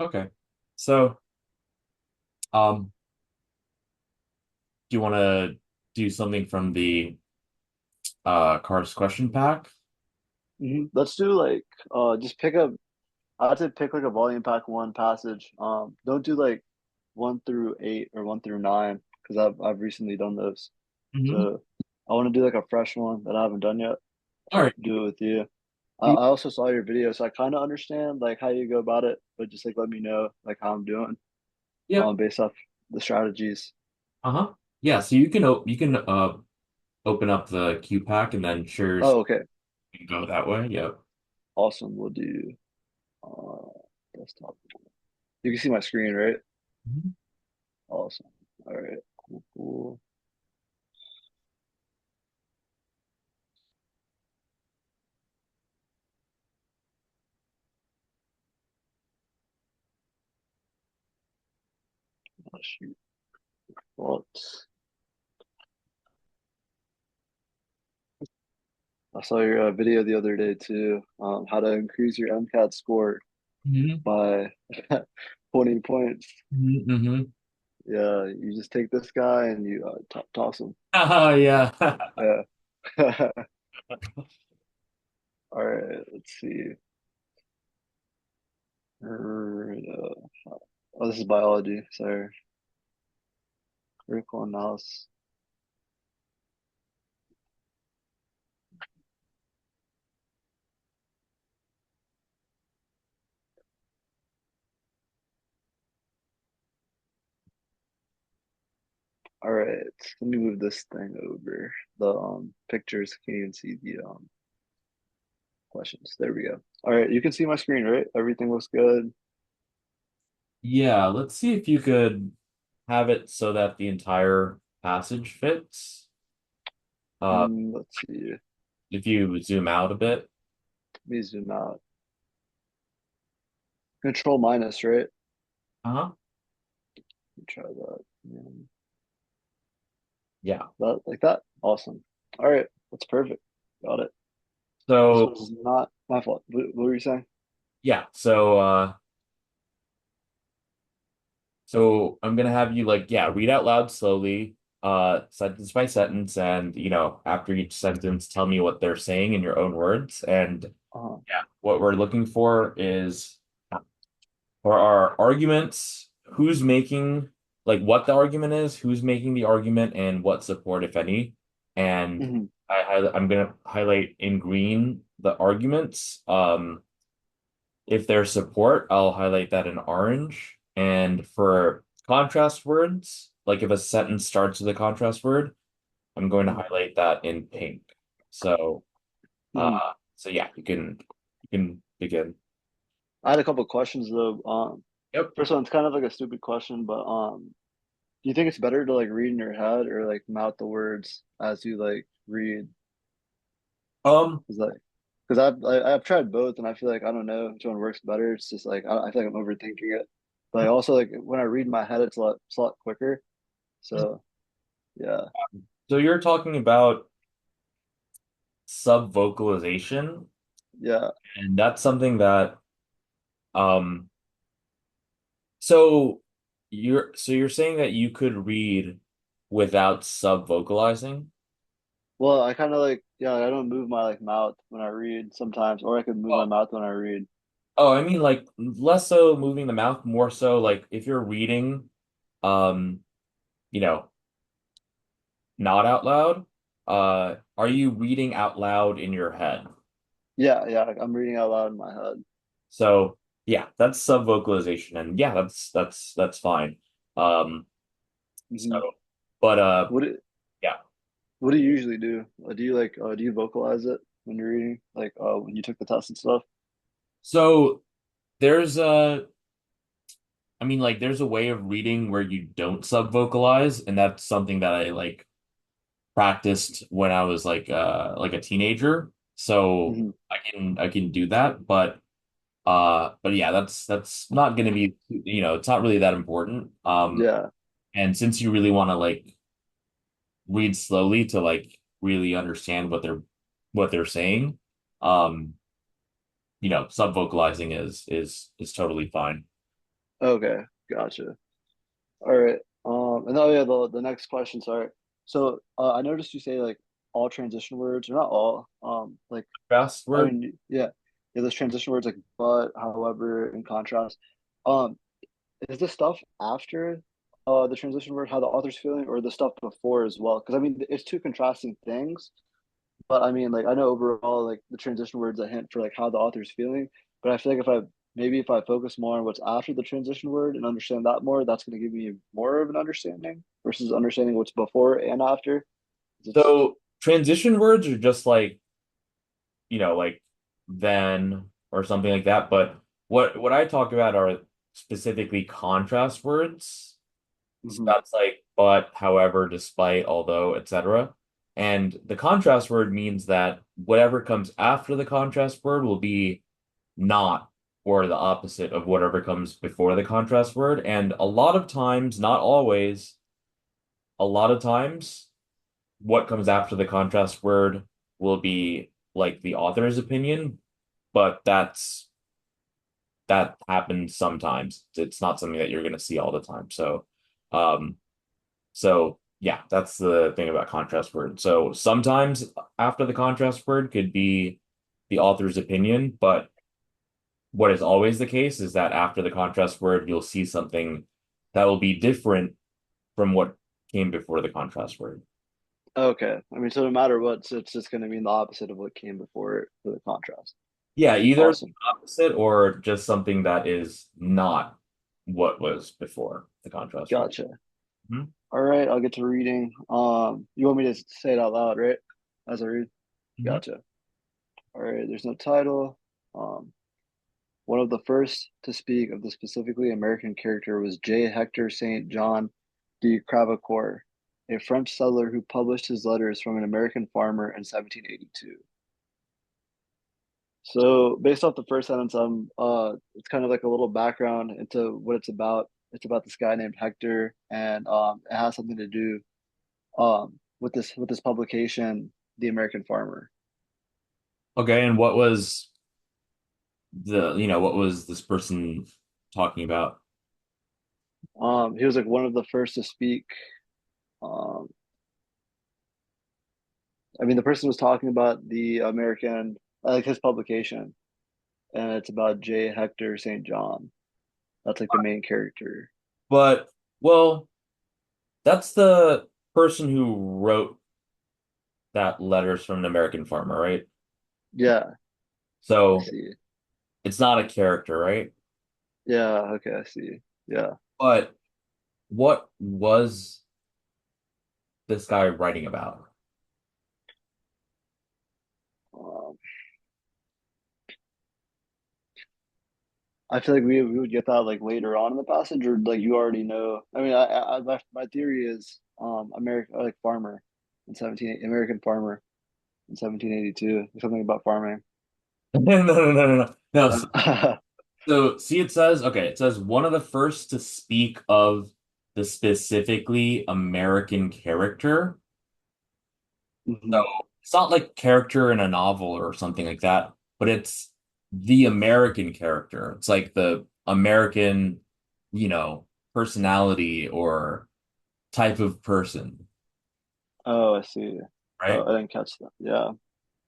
Okay. So, um, do you want to do something from the cars question pack? Let's do like just pick up. I have to pick like a volume pack one passage. Don't do like 1 through 8 or 1 through 9 because I've recently done those. Hmm. So I want to do like a fresh one that I haven't done yet. All right. Do it with you. I also saw your video, so I kind of understand like how you go about it, but just like let me know like how I'm doing Yep. based off the strategies. Uh-huh. Yeah, so you can open up the Q pack and then share your Oh, screen okay. and go that way. Yep. Awesome. We'll do uh desktop. You can see my screen, right? Mhm. Awesome. All right. Cool, cool. Oh, shoot. Well, I saw your video the other day too. How to increase your MCAT score Mhm. by 20 points. Mhm. Mhm. Yeah, you just take this guy and you toss him. Oh, yeah. Yeah. All right, let's see. Oh, this is biology. Sorry. Critical analysis. All right, let me move this thing over. The pictures can't even see the questions. There we go. All right, you can see my screen, right? Everything looks good. Yeah, let's see if you could have it so that the entire passage fits. Uh, Let's see. Let if you zoom out a bit. me zoom out. Control minus, right? Uh-huh. Let me try that. Yeah. Yeah. That like that. Awesome. All right, that's perfect. Got it. This So, one's not my fault. What were you saying? yeah, so I'm gonna have you like, yeah, read out loud slowly, sentence by sentence, and after each sentence, tell me what they're saying in your own words. And Uh, yeah, what we're looking for is for our arguments, who's making like what the argument is, who's making the argument, and what support, if any. And mhm. I'm gonna highlight in green the arguments. If there's support, I'll highlight that in orange. And for contrast words, like if a sentence starts with a contrast word, I'm going to Mhm. highlight that in pink. So, Mhm. yeah, you can begin. I had a couple questions though. Yep. First one's kind of like a stupid question, but do you think it's better to like read in your head or like mouth the words as you like read? Um, Is like because I've tried both and I feel like I don't know which one works better. It's just like I feel like I'm overthinking it. But I also like when I read in my head, it's a lot quicker. So yeah, so you're talking about subvocalization, yeah. and that's something that um so you're saying that you could read without subvocalizing? Well, I kind of like yeah. I don't move my like mouth when I read sometimes, or I could move my mouth when I read. Oh, I mean like less so moving the mouth, more so like if you're reading, um, you know, not out loud, are you reading out loud in your head? Yeah, yeah. Like, I'm reading out loud in my head. So yeah, that's subvocalization, and yeah, that's fine. Um, so Hmm. but What do yeah. what do you usually do? Do you vocalize it when you're reading? Like when you took the test and stuff? So there's I mean like there's a way of reading where you don't subvocalize, and that's something that I like practiced when I was like a teenager. So Hmm. I can do that, but yeah, that's not gonna be it's not really that important. Yeah. And since you really want to like read slowly to like really understand what they're saying, um, subvocalizing is totally fine. Okay, gotcha. All right. And oh yeah, the next question, sorry. So I noticed you say like all transition words, or not all. Like Fast I word. mean, yeah, those transition words like but, however, in contrast. Um, is the stuff after the transition word how the author's feeling, or the stuff before as well? Because I mean, it's two contrasting things. But I mean, like I know overall, like the transition words a hint for like how the author's feeling. But I feel like if I focus more on what's after the transition word and understand that more, that's going to give me more of an understanding versus understanding what's before and after. It's So transition words are just like, like then or something like that. But what I talk about are specifically contrast words. So mhm. that's like but, however, despite, although, etc. And the contrast word means that whatever comes after the contrast word will be not or the opposite of whatever comes before the contrast word. And a lot of times, not always, a lot of times, what comes after the contrast word will be like the author's opinion, but that happens sometimes. It's not something that you're going to see all the time. Um, so yeah, that's the thing about contrast word. So sometimes after the contrast word could be the author's opinion, but what is always the case is that after the contrast word, you'll see something that will be different from what came before the contrast word. Okay. I mean, so no matter what, so it's just going to mean the opposite of what came before it for the contrast. Yeah, either the Awesome. opposite or just something that is not what was before the contrast word. Gotcha. Mhm. All right, I'll get to reading. You want me to say it out loud, right? As I read? Mhm. Gotcha. All right, there's no title. Um, One of the first to speak of the specifically American character was J. Hector St. John de Crèvecoeur, a French settler who published his letters from an American farmer in 1782. So, based off the first sentence, it's kind of like a little background into what it's about. It's about this guy named Hector, and it has something to do with this publication, The American Farmer. Okay, and what was this person talking about? He was like one of the first to speak. Um, I mean, the person was talking about the American, like his publication, and it's about J. Hector St. John. That's like the main character. But well, that's the person who wrote that letters from an American farmer, right? Yeah, I So see. it's not a character, right? Yeah, okay, I see. Yeah. But what was this guy writing about? Um, I feel like we would get that like later on in the passage, or like you already know. I mean, my theory is American like farmer in 17 American farmer in 1782, something about farming. No, no, no, no, no. No. So, Uh, so see, it says one of the first to speak of the specifically American character. So mhm. it's not like character in a novel or something like that, but it's the American character. It's like the American, you know, personality or type of person, Oh, I see. Oh, right? I didn't catch that. Yeah.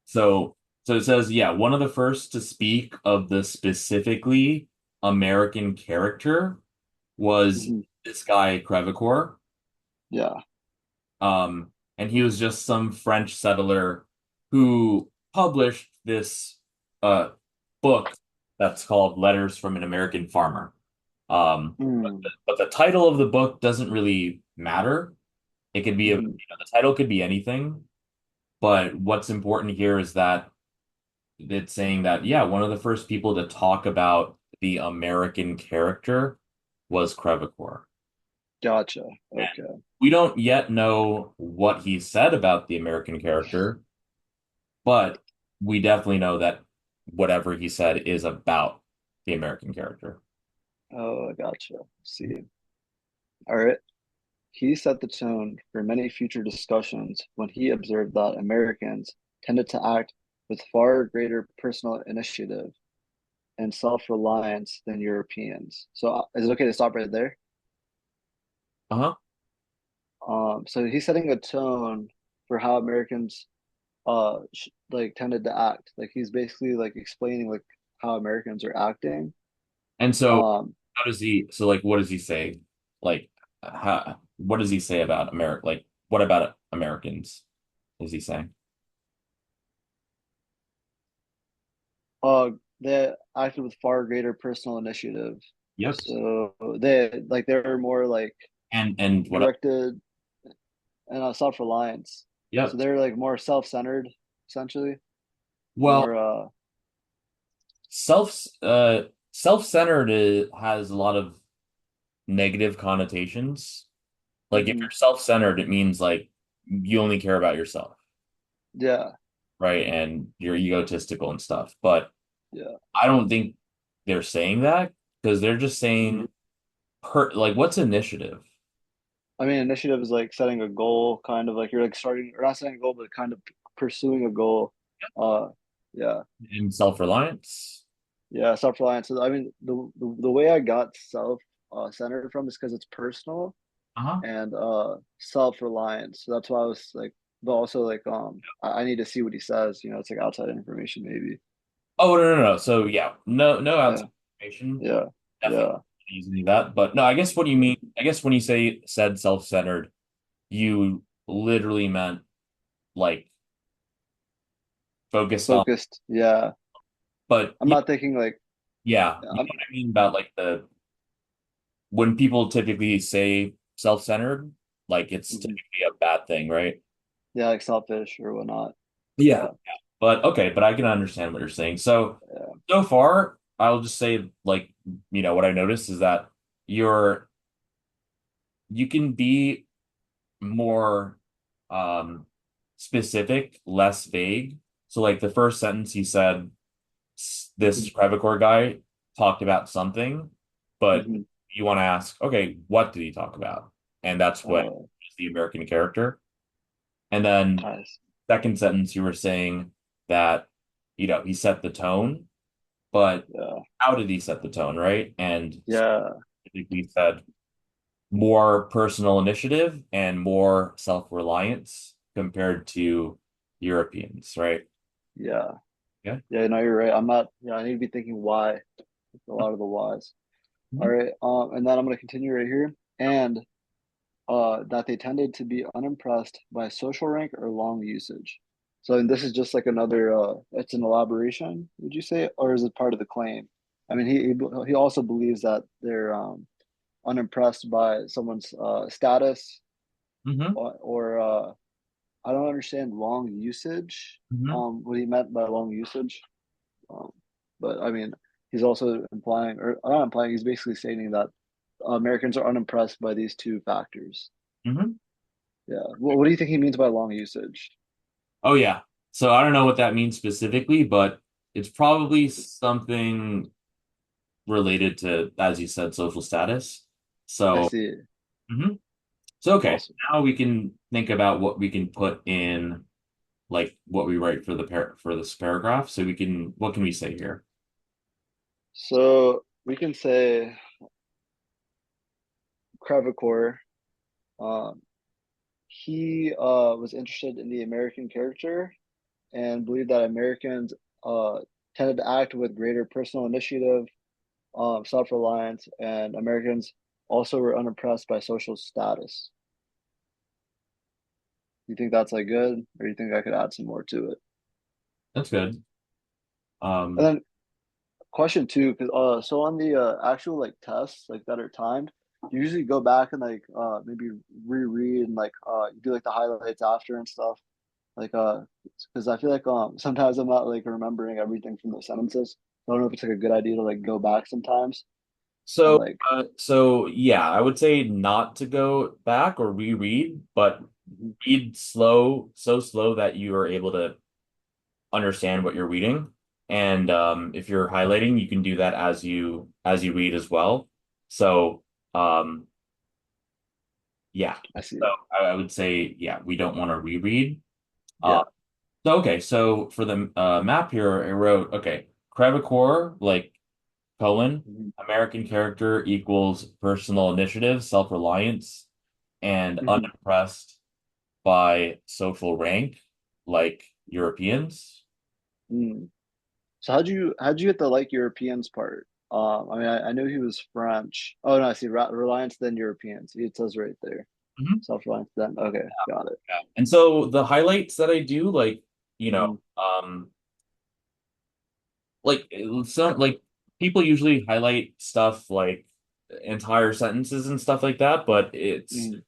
So so it says, yeah, one of the first to speak of the specifically American character was Hmm. this guy Crevecoeur. Yeah. And he was just some French settler who published this book that's called Letters from an American Farmer. But Mm. the title of the book doesn't really matter. It could be Hmm. the title could be anything, but what's important here is that it's saying that, yeah, one of the first people to talk about the American character was Crevecoeur. Gotcha. Okay. We don't yet know what he said about the American character, but we definitely know that whatever he said is about the American character. Oh, I gotcha. See. All right. He set the tone for many future discussions when he observed that Americans tended to act with far greater personal initiative. and self-reliance than Europeans. So is it okay to stop right there? Uh-huh. So he's setting a tone for how Americans like tended to act. Like he's basically like explaining like how Americans are acting. And so Um, how does he, so like what does he say? Like what does he say about America? Like what about Americans is he saying? uh, they acted with far greater personal initiative. Yep. So they're more like And what else? directed and self-reliance. So Yep. they're like more self-centered, essentially. Well, More self-centered has a lot of negative connotations. Like if mhm. you're self-centered, it means like you only care about yourself, Yeah, right? And you're egotistical and stuff. But yeah. I don't think they're saying that because they're just saying like what's initiative I mean, initiative is like setting a goal, kind of like you're like starting or not setting a goal, but kind of pursuing a goal. Uh, yeah, and self-reliance. yeah. Self-reliance. So, I mean, the way I got centered from is because it's personal Uh-huh. and self-reliance. So that's why I was like, but also like I need to see what he says. You know, it's like outside information, maybe. Oh no. So yeah, no Yeah, outside information. yeah, Definitely yeah. using that. But no, I guess what you mean, I guess when you said self-centered, you literally meant like focused on, Focused. Yeah, but I'm not thinking like yeah, you I'm. know what I mean about like the when people typically say self-centered, like it's Mhm. typically a bad thing, right? Yeah, like selfish or whatnot. Yeah. Yeah, But okay, but I can understand what you're saying. yeah. So far, I'll just say like, what I noticed is that you're you can be more um specific, less vague. So like the first sentence he said this Crevacore guy talked about something, but Hmm. you want to ask, okay, what did he talk about? And that's what Uh, is the American character. And then ties. second sentence you were saying that, he set the tone, but Yeah, how did he set the tone, right? And yeah, I think we said more personal initiative and more self-reliance compared to Europeans, right? yeah, Yeah. yeah. No, you're right. I'm not. Yeah, I need to be thinking why. A lot of the whys. All Mhm. right. And then I'm gonna continue right here. And that they tended to be unimpressed by social rank or long usage. So and this is just like another. It's an elaboration. Would you say, or is it part of the claim? I mean, he also believes that they're unimpressed by someone's status Mhm. or I don't understand long usage. Mhm. What he meant by long usage. Um, but I mean, he's also implying, or not implying, he's basically stating that Americans are unimpressed by these two factors. Mhm. Yeah. Well, what do you think he means by long usage? Oh yeah. So I don't know what that means specifically, but it's probably something related to, as you said, social status. I So, see. mhm. So okay, Awesome. now we can think about what we can put in, like what we write for for this paragraph. So what can we say here? So we can say Crevacore, um, he was interested in the American character and believed that Americans uh, tended to act with greater personal initiative, self-reliance, and Americans also were unimpressed by social status. You think that's like good, or you think I could add some more to it? That's good. And Um, then question two, because so on the actual like tests like that are timed, you usually go back and like maybe reread and like you do like the highlights after and stuff. Like because I feel like sometimes I'm not like remembering everything from the sentences. I don't know if it's like a good idea to like go back sometimes and so like so yeah, I would say not to go back or reread, but mhm, read slow, so slow that you are able to understand what you're reading. And if you're highlighting, you can do that as you read as well. So um, yeah. I see. So I would say yeah, we don't want to reread. Uh, Yeah. so okay, so for the map here, I wrote okay, Crevacore like colon, Hmm. American character equals personal initiative, self-reliance, and Hmm. unimpressed by social rank, like Europeans. Mm. So how'd you get the like Europeans part? I mean, I knew he was French. Oh no, I see. Reliance then Europeans. It says right there. Mhm. Self-reliance then. Okay, got it. Yeah. And so the highlights that I do, like, you know, Hmm. like some like people usually highlight stuff like entire sentences and stuff like that, but it's Hmm.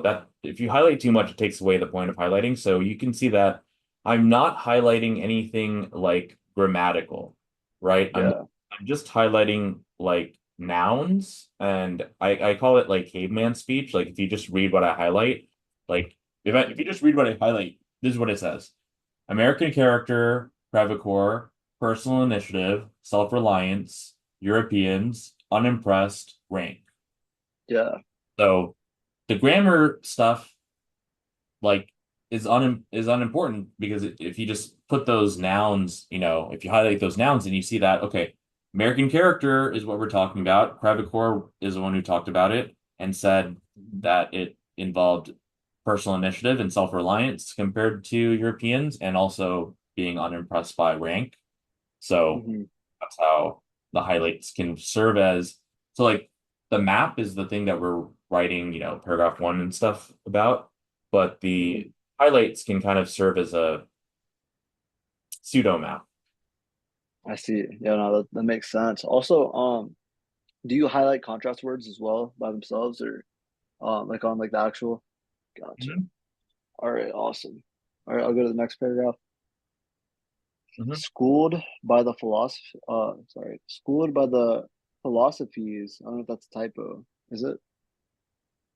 that if you highlight too much, it takes away the point of highlighting. So you can see that I'm not highlighting anything like grammatical, right? Yeah. I'm just highlighting like nouns, and I call it like caveman speech. Like if you just read what I highlight, like if you just read what I highlight, this is what it says. American character, Crevecoeur, personal initiative, self-reliance, Europeans, unimpressed, rank. Yeah. So the grammar stuff like is unimportant because if you just put those nouns, if you highlight those nouns and you see that, okay, American character is what we're talking about. Crevecoeur is the one who talked about it and said that it involved personal initiative and self-reliance compared to Europeans and also being unimpressed by rank. So Hmm. that's how the highlights can serve as so like the map is the thing that we're writing, paragraph one and stuff about, but Hmm. the highlights can kind of serve as a pseudo map. I see. Yeah, no, that makes sense. Also, do you highlight contrast words as well by themselves or like on like the actual? Gotcha. Mhm. All right, awesome. All right, I'll go to the next paragraph. Mhm. Schooled by the philosophies. I don't know if that's a typo. Is it?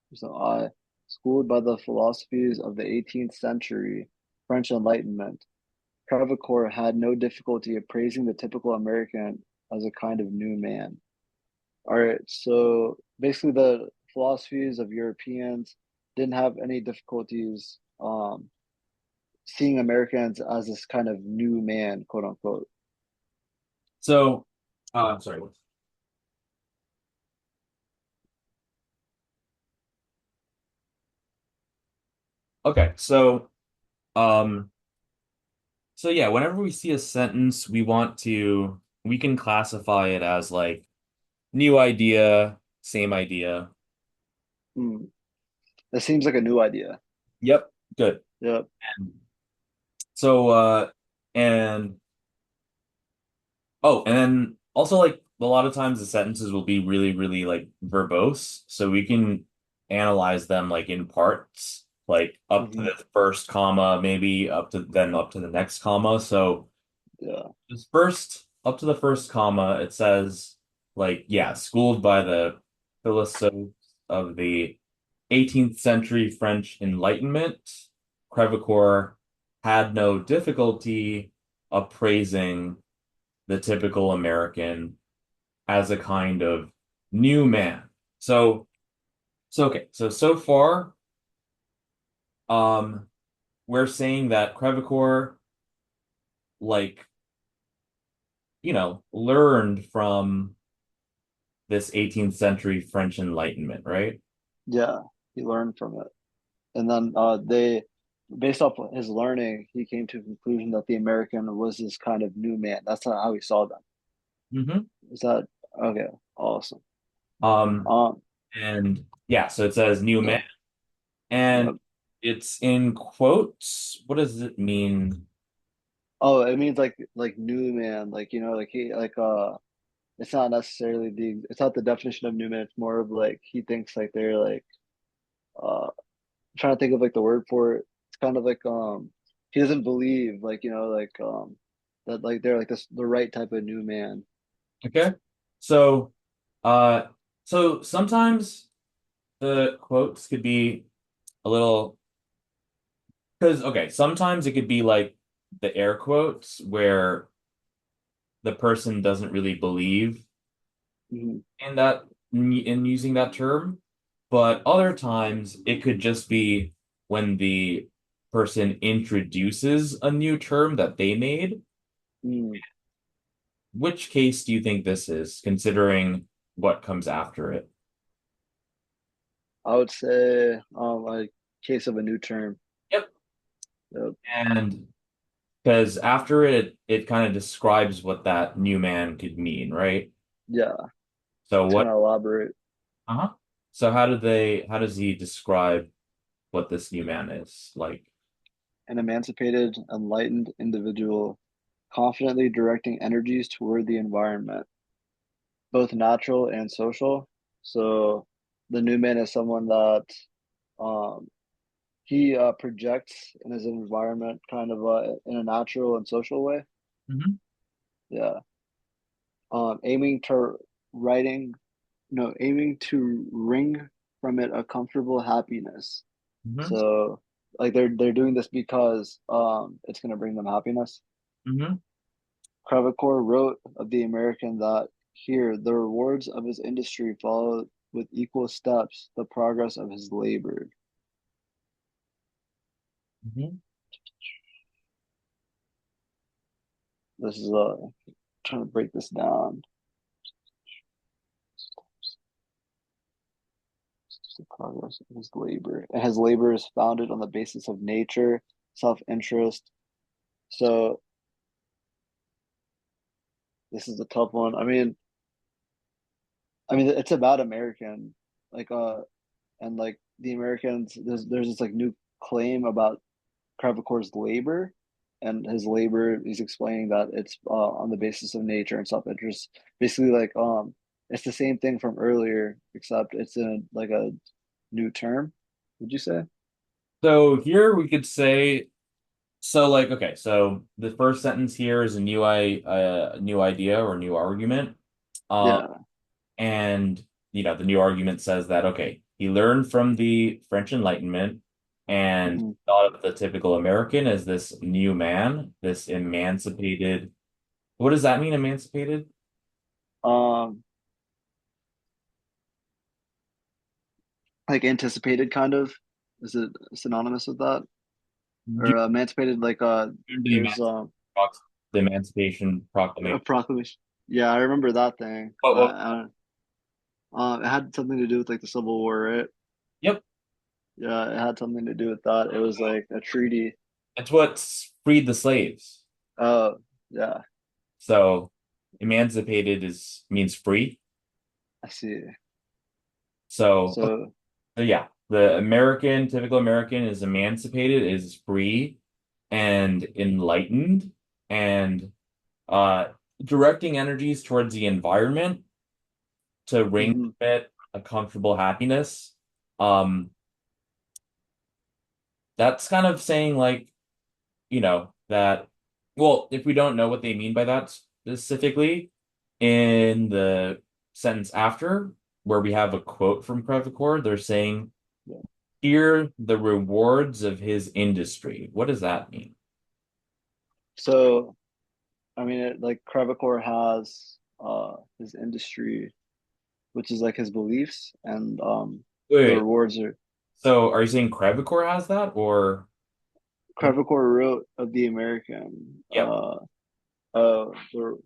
There's no I. Schooled by the philosophies of the 18th century French Enlightenment, Crevecoeur had no difficulty appraising the typical American as a kind of new man. All right, so basically the philosophies of Europeans didn't have any difficulties seeing Americans as this kind of new man, quote unquote. So, I'm sorry. Okay, um, so yeah, whenever we see a sentence, we can classify it as like new idea, same idea. Hmm. That seems like a new idea. Yep, good. Yep. So, and oh, and then also like a lot of times the sentences will be really, really like verbose, so we can analyze them like in parts, like up to Hmm. the first comma, maybe up to the next comma. So Yeah. this first up to the first comma, it says like, yeah, schooled by the philosophes of the 18th century French Enlightenment, Crevecoeur had no difficulty appraising the typical American as a kind of new man. So, okay. So far, um, we're saying that Crevecoeur, like, learned from this 18th century French Enlightenment, right? Yeah. He learned from it. And then they, based off of his learning, he came to a conclusion that the American was this kind of new man. That's not how he saw them. Hmm. Is that okay? Awesome. Um, Um, and yeah, so it says new man, yeah, and yep. it's in quotes. What does it mean? Oh, it means like new man, like like he like it's not necessarily it's not the definition of new man. It's more of like he thinks like they're like I'm trying to think of like the word for it. It's kind of like he doesn't believe like like that like they're like this the right type of new man. Okay. So, uh, so sometimes the quotes could be a little because okay, sometimes it could be like the air quotes where the person doesn't really believe Hmm. in that in using that term, but other times it could just be when the person introduces a new term that they made. Mm. which case do you think this is, considering what comes after it? I would say like case of a new term. Yep. Yep. And because after it kind of describes what that new man could mean, right? Yeah, So it's what, gonna elaborate. uh-huh. So how does he describe what this new man is like? An emancipated, enlightened individual confidently directing energies toward the environment, both natural and social. So the new man is someone that um, he projects in his environment kind of in a natural and social way. Hmm. Yeah. Aiming to writing, no, aiming to wring from it a comfortable happiness. Hmm. So like they're doing this because it's gonna bring them happiness. Hmm. Crevecoeur wrote of the American that here the rewards of his industry follow with equal steps the progress of his labor. Hmm. This is trying to break this down. The progress of his labor. And his labor is founded on the basis of nature, self-interest. So this is a tough one. I mean, it's about American, like and like the Americans. There's this like new claim about Crevecoeur's labor, and his labor. He's explaining that it's on the basis of nature and self-interest. Basically, like it's the same thing from earlier, except it's in like a new term. Would you say? So here we could say, so like, okay, so the first sentence here is a new idea or new argument. Um, Yeah. and the new argument says that, okay, he learned from the French Enlightenment and Hmm. thought of the typical American as this new man, this emancipated. What does that mean, emancipated? Um, like anticipated, kind of. Is it synonymous with that? Or emancipated? Like The there's The Emancipation a Proclamation. proclamation. Yeah, I remember that thing. What? It had something to do with like the Civil War, right? Yep. Yeah, it had something to do with that. It was like a treaty. It's what freed the slaves. Oh, yeah, So emancipated is means free. I see. So okay, So, so yeah, the typical American is emancipated, is free and enlightened and uh directing energies towards the environment to bring mhm. it a comfortable happiness. Um, that's kind of saying like, that, well, if we don't know what they mean by that specifically in the sentence after, where we have a quote from Crevecoeur, they're saying, Yeah. here the rewards of his industry. What does that mean? So, I mean, like Crevecoeur has his industry, which is like his beliefs, and Wait, the wait. rewards are. So are you saying Crevecoeur has that or what? Crevecoeur wrote of the American. Yep. The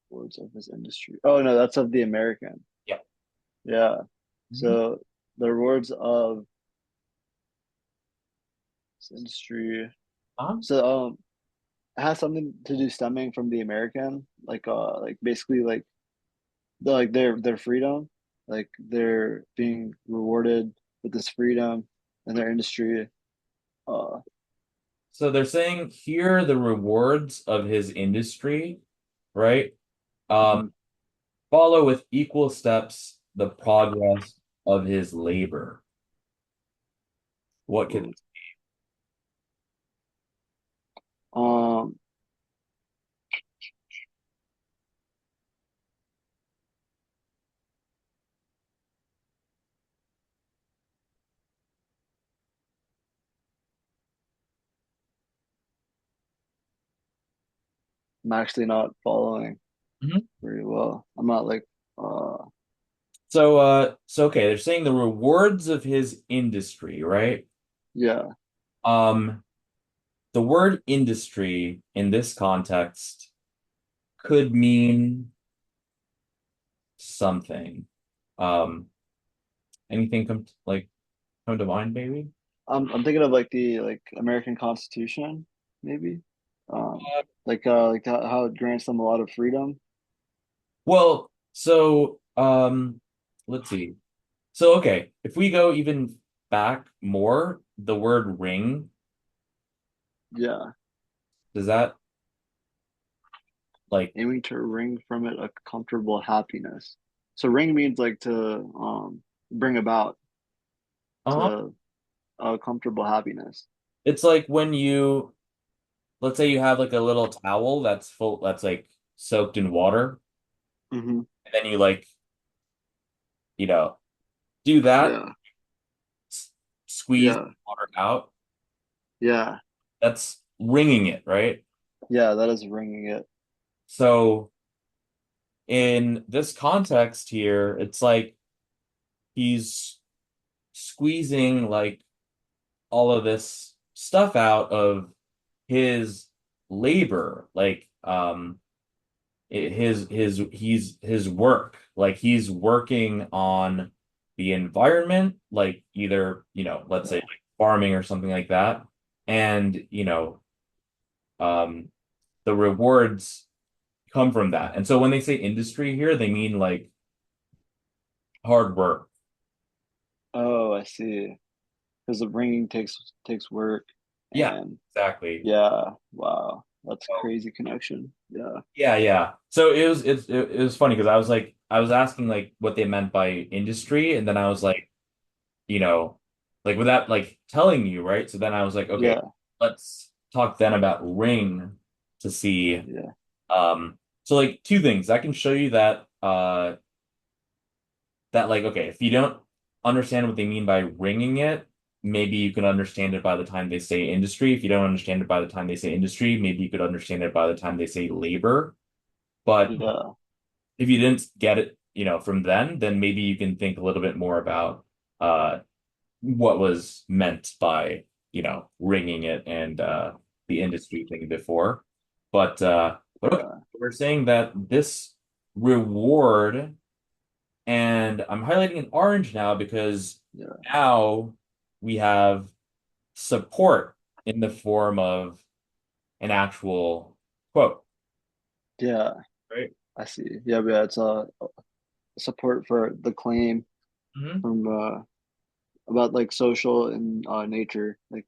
rewards of his industry. Oh no, that's of the American. Yep. Yeah. Mhm. So the rewards of this industry. Uh-huh. So it has something to do stemming from the American, like basically like their freedom, like they're being rewarded with this freedom in their industry. Uh, So they're saying here the rewards of his industry, right? Um, mhm. follow with equal steps the progress of his labor. What could Ooh. Um, I'm actually not following Mhm. very well. I'm not like So okay, they're saying the rewards of his industry, right? yeah. Um, the word industry in this context could mean something. Um, anything come to mind, maybe? I'm thinking of like the like American Constitution, maybe. Uh, Like how it grants them a lot of freedom. well, so let's see. So okay, if we go even back more, the word ring, Yeah, does that like aiming to wring from it a comfortable happiness. So wring means like to bring about uh-huh. to a comfortable happiness. It's like when you let's say you have like a little towel that's like soaked in water, Hmm. and then you like, you know, do that, Yeah, s- squeeze the yeah, water out. yeah, That's wringing it, right? yeah. That is wringing it. So in this context here, it's like he's squeezing like all of this stuff out of his labor, like his work. Like he's working on the environment, like either, let's say Yeah. like farming or something like that. And, um the rewards come from that. And so when they say industry here, they mean like hard work. Oh, I see. Because the wringing takes work, Yeah, and exactly. yeah, wow, that's crazy connection. Yeah, Yeah, yeah. So it was funny because I was asking like what they meant by industry, and then I was like, you know, like without like telling you, right? So then I was like, okay, yeah, let's talk then about ring to see. yeah, So like two things. I can show you that that like okay, if you don't understand what they mean by ringing it, maybe you can understand it by the time they say industry. If you don't understand it by the time they say industry, maybe you could understand it by the time they say labor. But yeah, if you didn't get it, from then maybe you can think a little bit more about uh what was meant by, ringing it and the industry thing before. But okay, yeah, we're saying that this reward, and I'm highlighting in orange now because yeah, now we have support in the form of an actual quote, yeah. right? I see. Yeah, but yeah, it's support for the claim Hmm. from about like social and nature, like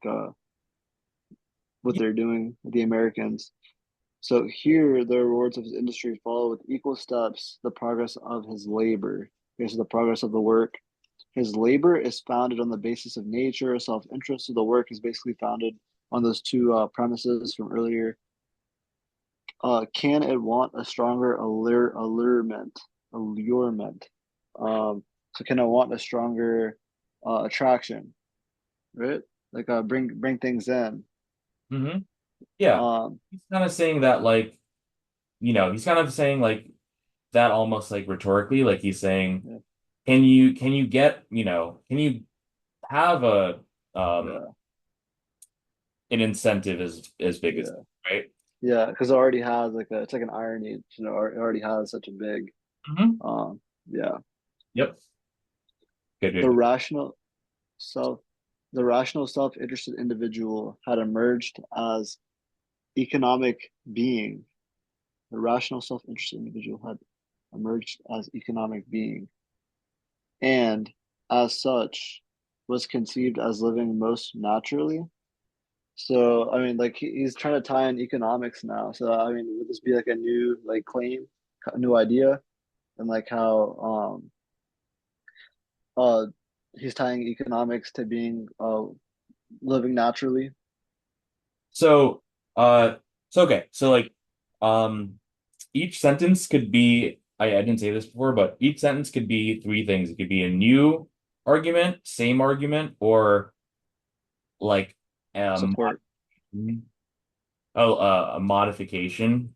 what they're doing with the Americans. So here, the rewards of his industry follow with equal steps the progress of his labor. Okay, so the progress of the work. His labor is founded on the basis of nature, self-interest. So the work is basically founded on those two premises from earlier. Can it want a stronger allurement? So can it want a stronger attraction, right? Like bring things in. Hmm. Yeah. Um, He's kind of saying that like, he's kind of saying like that almost like rhetorically, like he's saying, yeah, can you get, can you have a yeah, an incentive as big as, yeah. right? Yeah, because it already has like it's like an irony, it already has such a big Hmm. um yeah. Yep. Good, The good, good. rational self the rational self-interested individual had emerged as economic being. The rational self-interested individual had emerged as economic being and as such was conceived as living most naturally. So I mean like he's trying to tie in economics now. So I mean would this be like a new like claim, a new idea? And like how uh he's tying economics to being living naturally. So, uh, so okay, so like, um, each sentence could be, I didn't say this before, but each sentence could be three things. It could be a new argument, same argument, or like, um, Support. a modification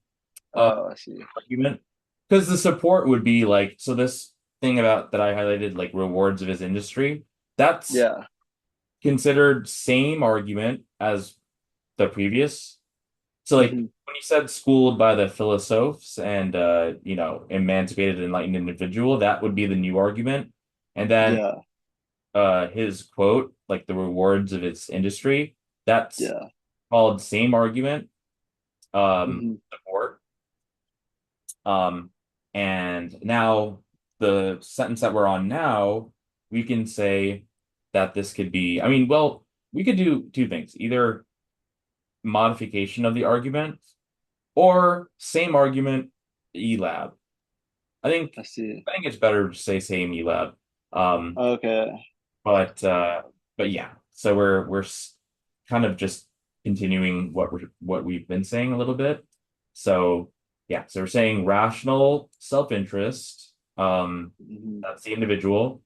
Oh, I see. argument. Because the support would be like, so this thing about that I highlighted, like rewards of his industry, that's Yeah. considered same argument as the previous. So like Hmm. when you said schooled by the philosophers and emancipated enlightened individual, that would be the new argument. And then Yeah, his quote, like the rewards of its industry, that's yeah. called same argument, Hmm. support. Um, and now the sentence that we're on now, we can say that this could be, I mean, well, we could do two things, either modification of the argument or same argument elab. I think I see. I think it's better to say same elab. Um, Okay. but uh, but yeah, so we're kind of just continuing what we've been saying a little bit. So yeah, so we're saying rational self-interest, Hmm. that's the individual,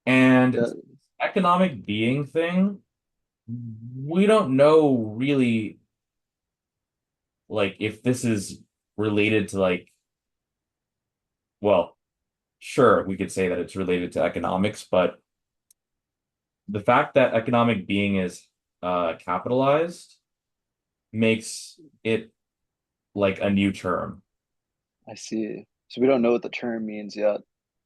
and Yeah, economic being thing, we don't know really like if this is related to like, well, sure, we could say that it's related to economics, but the fact that economic being is capitalized makes it like a new term. I see. So we don't know what the term means yet.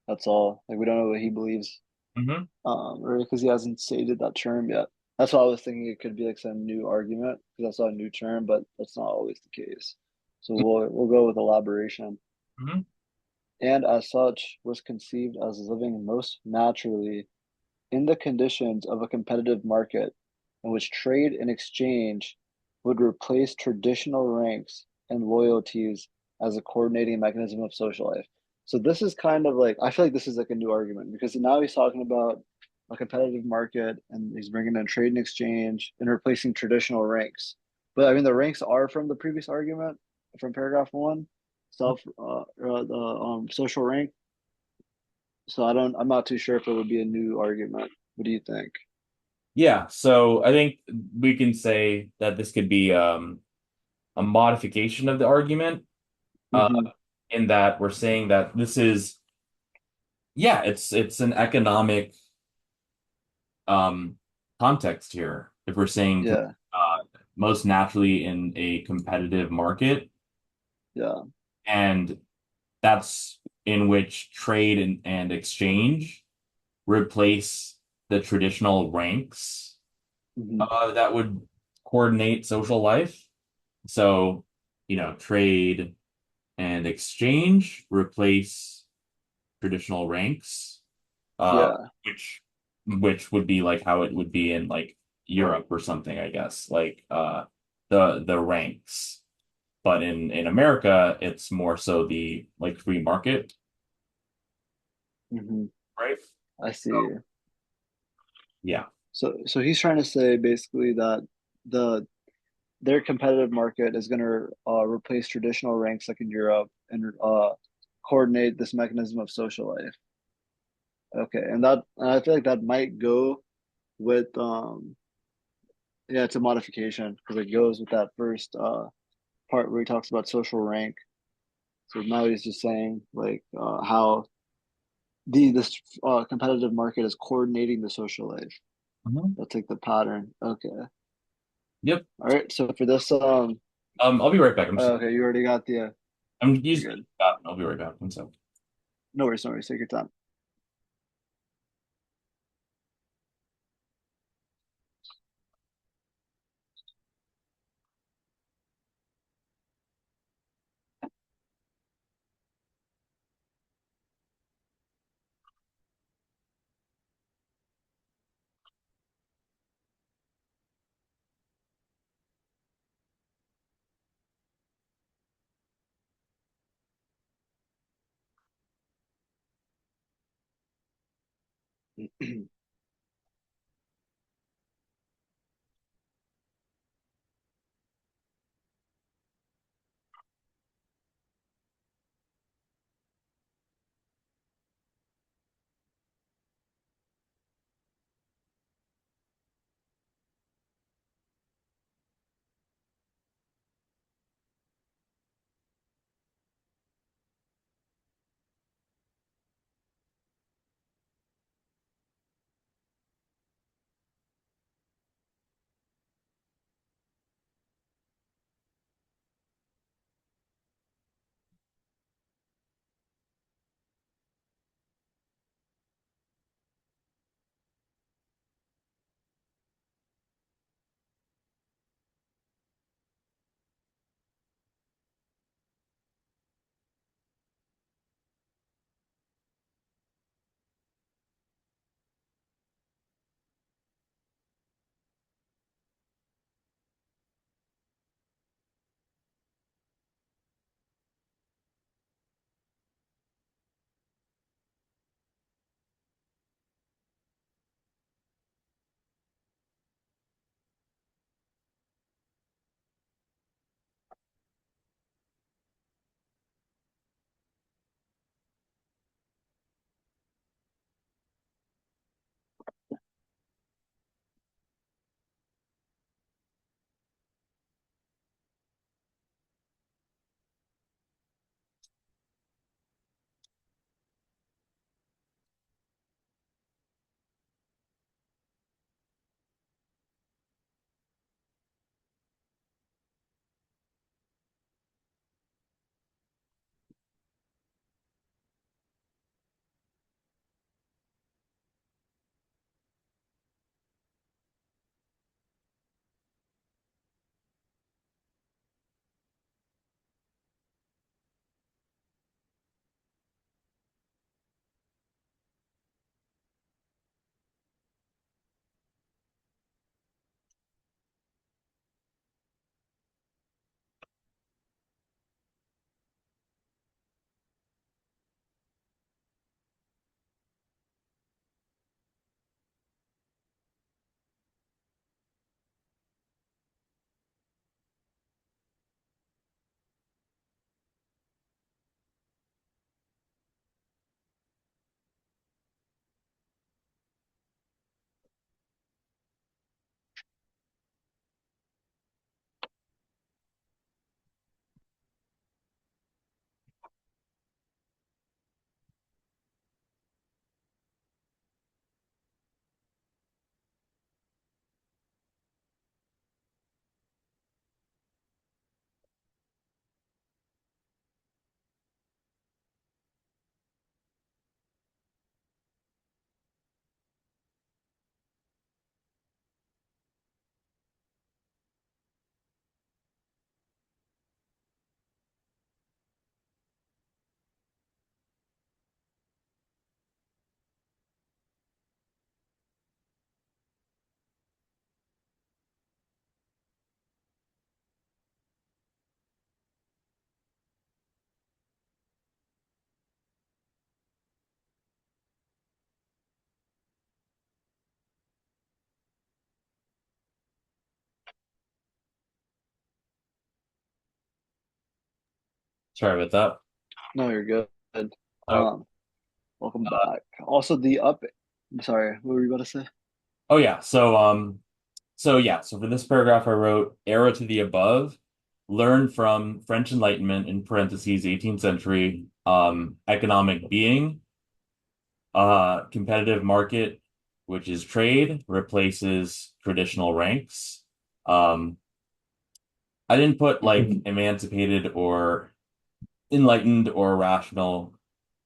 That's all. Like we don't know what he believes, Hmm. or because he hasn't stated that term yet. That's why I was thinking it could be like some new argument because that's not a new term, but that's not always the case. So we'll go with elaboration. Hmm. And as such, was conceived as living most naturally in the conditions of a competitive market in which trade and exchange would replace traditional ranks and loyalties as a coordinating mechanism of social life. So this is kind of like I feel like this is like a new argument because now he's talking about a competitive market and he's bringing in trade and exchange and replacing traditional ranks. But I mean the ranks are from the previous argument from paragraph one, the social rank. So I'm not too sure if it would be a new argument. What do you think? Yeah, so I think we can say that this could be a modification of the argument, uh, Hmm. in that we're saying that this is, yeah, it's an economic um, context here. If we're saying Yeah, most naturally in a competitive market, yeah, and that's in which trade and exchange replace the traditional ranks hmm, that would coordinate social life. So, trade and exchange replace traditional ranks, uh, yeah, which which would be like how it would be in like Europe or something, I guess, like the ranks. But in America, it's more so the like free market, hmm. right? I see. So yeah. So he's trying to say basically that the their competitive market is going to replace traditional ranks like in Europe and coordinate this mechanism of social life. Okay, and I feel like that might go with yeah, it's a modification because it goes with that first part where he talks about social rank. So now he's just saying like how the this competitive market is coordinating the social life. Mhm. That's like the pattern. Okay. Yep. All right. So for this, I'll be right back. okay, you already got the. I'm You're using good. I'll be right back. One second. No worries. No worries. Take your time. Sorry about No, you're good. that. Um, Welcome back. Also, I'm sorry, what were you about to say? Oh yeah. So for this paragraph I wrote arrow to the above, learn from French Enlightenment in parentheses 18th century economic being, competitive market, which is trade, replaces traditional ranks. Um, I didn't put like emancipated or enlightened or rational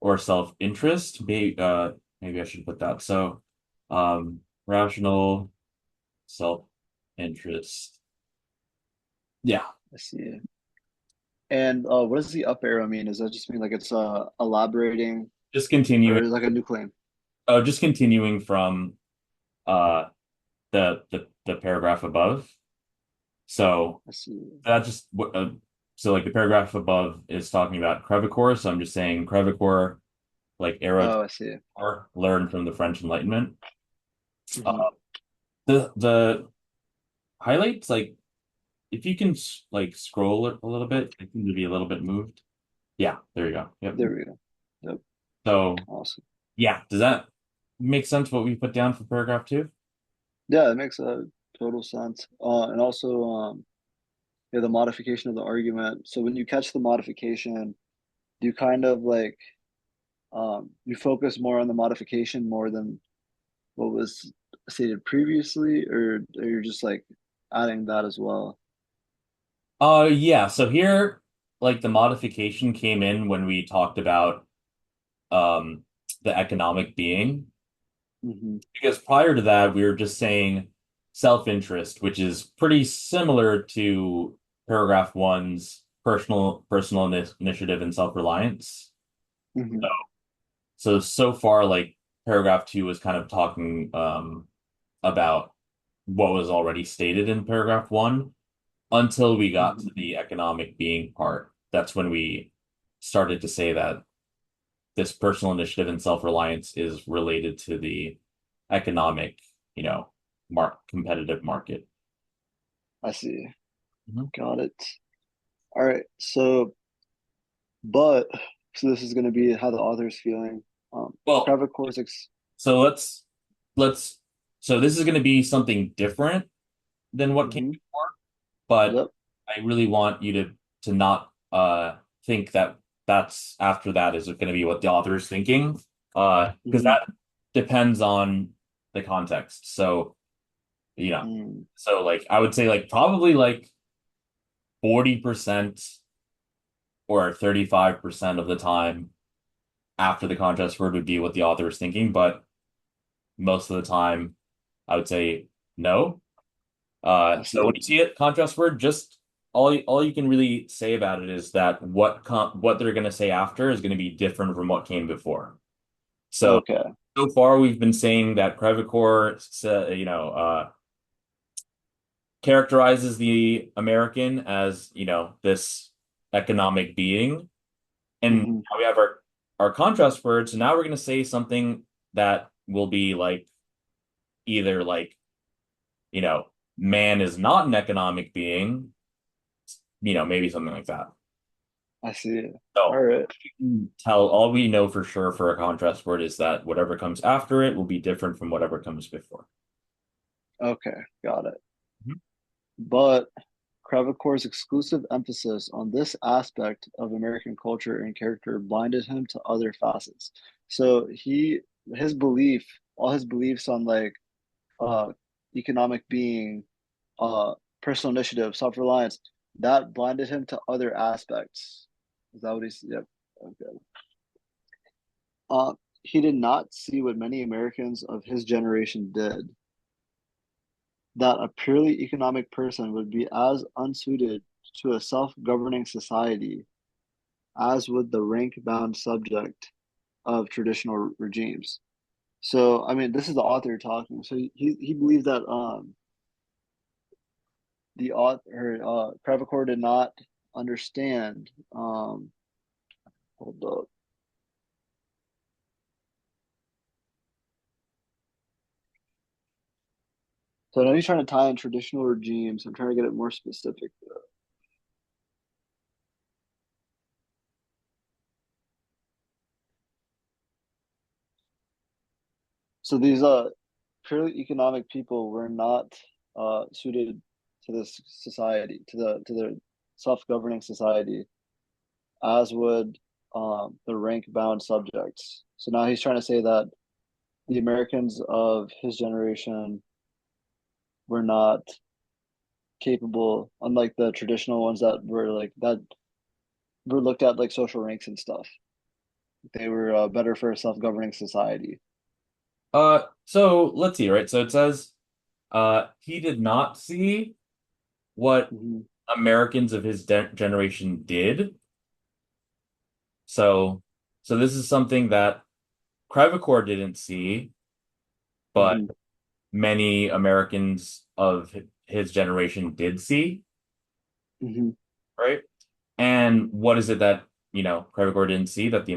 or self-interest. Maybe I should put that. So rational self-interest. Yeah, I see. And what does the up arrow mean? Does that just mean like it's elaborating just or continuing. is it like a new claim? Oh, just continuing from uh the paragraph above. So I see. that just so like the paragraph above is talking about crevicore. So I'm just saying crevicore, like arrow to Oh, I see. or learn from the French Enlightenment. Uh, Hmm. the highlights, like if you can like scroll it a little bit, it seems to be a little bit moved. Yeah, there you go. Yep. There we go. Yep. So Awesome. yeah, does that make sense what we put down for paragraph two? Yeah, it makes total sense. And also, yeah, the modification of the argument. So when you catch the modification, do you kind of like you focus more on the modification more than what was stated previously, or you're just like adding that as well? Yeah, so here like the modification came in when we talked about um the economic being Hmm. because prior to that we were just saying self-interest, which is pretty similar to paragraph one's personal initiative and self-reliance. Hmm. So far like paragraph two was kind of talking about what was already stated in paragraph one until we got Hmm. to the economic being part. That's when we started to say that this personal initiative and self-reliance is related to the economic, competitive market. I see. Mhm. Got it. All right. But so this is going to be how the author's feeling. Well, Private course. so let's so this is going to be something different than what came Hmm. before, but Yep. I really want you to not think that that's after that is going to be what the author is thinking, because Hmm. that depends on the context. Mm. So like I would say like probably like 40% or 35% of the time after the contrast word would be what the author is thinking, but most of the time I would say no. I So when see. you see it, contrast word, just all you can really say about it is that what they're going to say after is going to be different from what came before. So Okay. so far we've been saying that Crevecoeur, characterizes the American as this economic being, and Hmm. now we have our contrast word. So now we're going to say something that will be like either like you know man is not an economic being, maybe something like that. I see. All So right. tell all we know for sure for a contrast word is that whatever comes after it will be different from whatever comes before. Okay. Got it. Mhm. But Crevecoeur's exclusive emphasis on this aspect of American culture and character blinded him to other facets. So his belief, all his beliefs on like uh economic being, uh personal initiative, self-reliance, that blinded him to other aspects. Is that what he's yep. Okay. Uh he did not see what many Americans of his generation did, that a purely economic person would be as unsuited to a self-governing society as would the rank-bound subject of traditional regimes. So, I mean, this is the author talking. So he believes that the author Crevecoeur did not understand. Hold up. So I know he's trying to tie in traditional regimes. I'm trying to get it more specific. So these purely economic people were not suited to this society, to the self-governing society, as would the rank-bound subjects. So now he's trying to say that the Americans of his generation were not capable, unlike the traditional ones that were looked at like social ranks and stuff. They were better for a self-governing society. So let's see, right? So it says, he did not see what Hmm. Americans of his de generation did. So, so this is something that Crevecoeur didn't see, but Hmm. many Americans of his generation did see, Hmm. right? And what is it that, Crevecoeur didn't see that the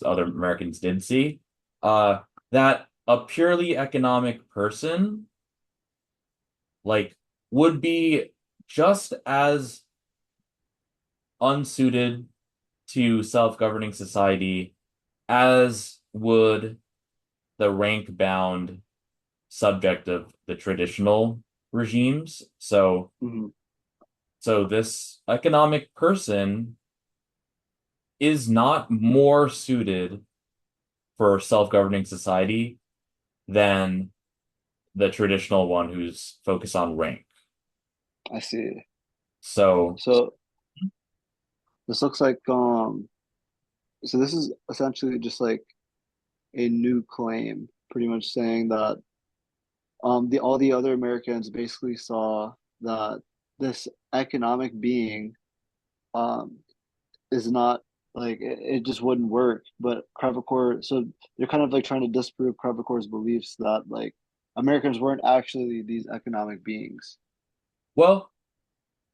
other Americans did see? Uh, that a purely economic person, like, would be just as unsuited to self-governing society as would the rank-bound subject of the traditional regimes. Hmm. So this economic person is not more suited for self-governing society than the traditional one who's focused on rank. I see. So, So this looks like so this is essentially just like a new claim, pretty much saying that the all the other Americans basically saw that this economic being um is not like it just wouldn't work. But Crevecoeur, so they're kind of like trying to disprove Crevecoeur's beliefs that like Americans weren't actually these economic beings. well,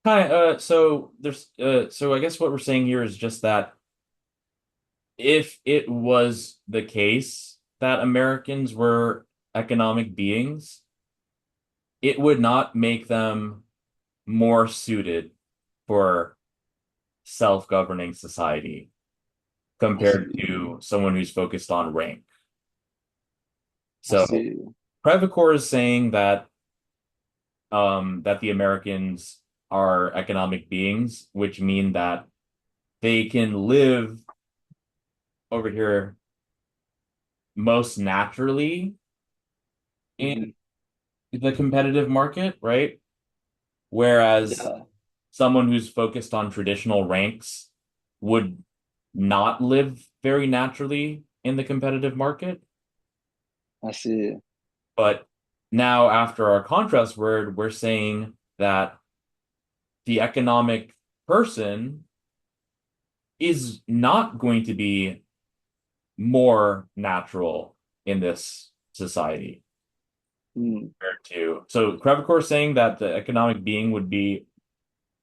so I guess what we're saying here is just that if it was the case that Americans were economic beings, it would not make them more suited for self-governing society I compared see. to someone who's focused on rank. I So see. Crevecoeur is saying that the Americans are economic beings, which mean that they can live over here most naturally in Hmm. the competitive market, right? Whereas Yeah, someone who's focused on traditional ranks would not live very naturally in the competitive market. I see. But now, after our contrast word, we're saying that the economic person is not going to be more natural in this society Mm, compared to. So Crevecoeur is saying that the economic being would be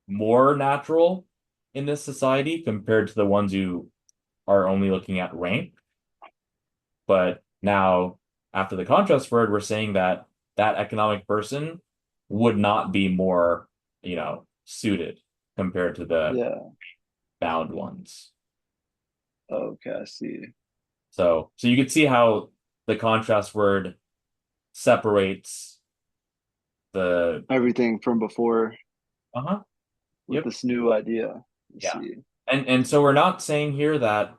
more natural in this society compared to the ones who are only looking at rank. But now, after the contrast word, we're saying that that economic person would not be more, suited compared to the yeah. bound ones. Okay, I see. So you could see how the contrast word separates the Everything from before uh-huh. with Yep. this new idea. I Yeah. see. And so we're not saying here that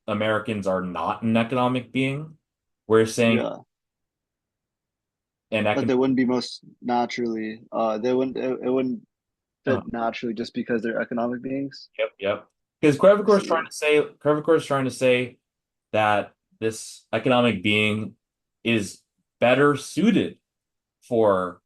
Americans are not an economic being. We're saying Yeah. an That economic they wouldn't be most naturally they wouldn't it wouldn't uh, fit naturally just because they're economic beings. yep. Because I Crevecoeur see. is trying to say that this economic being is better suited for,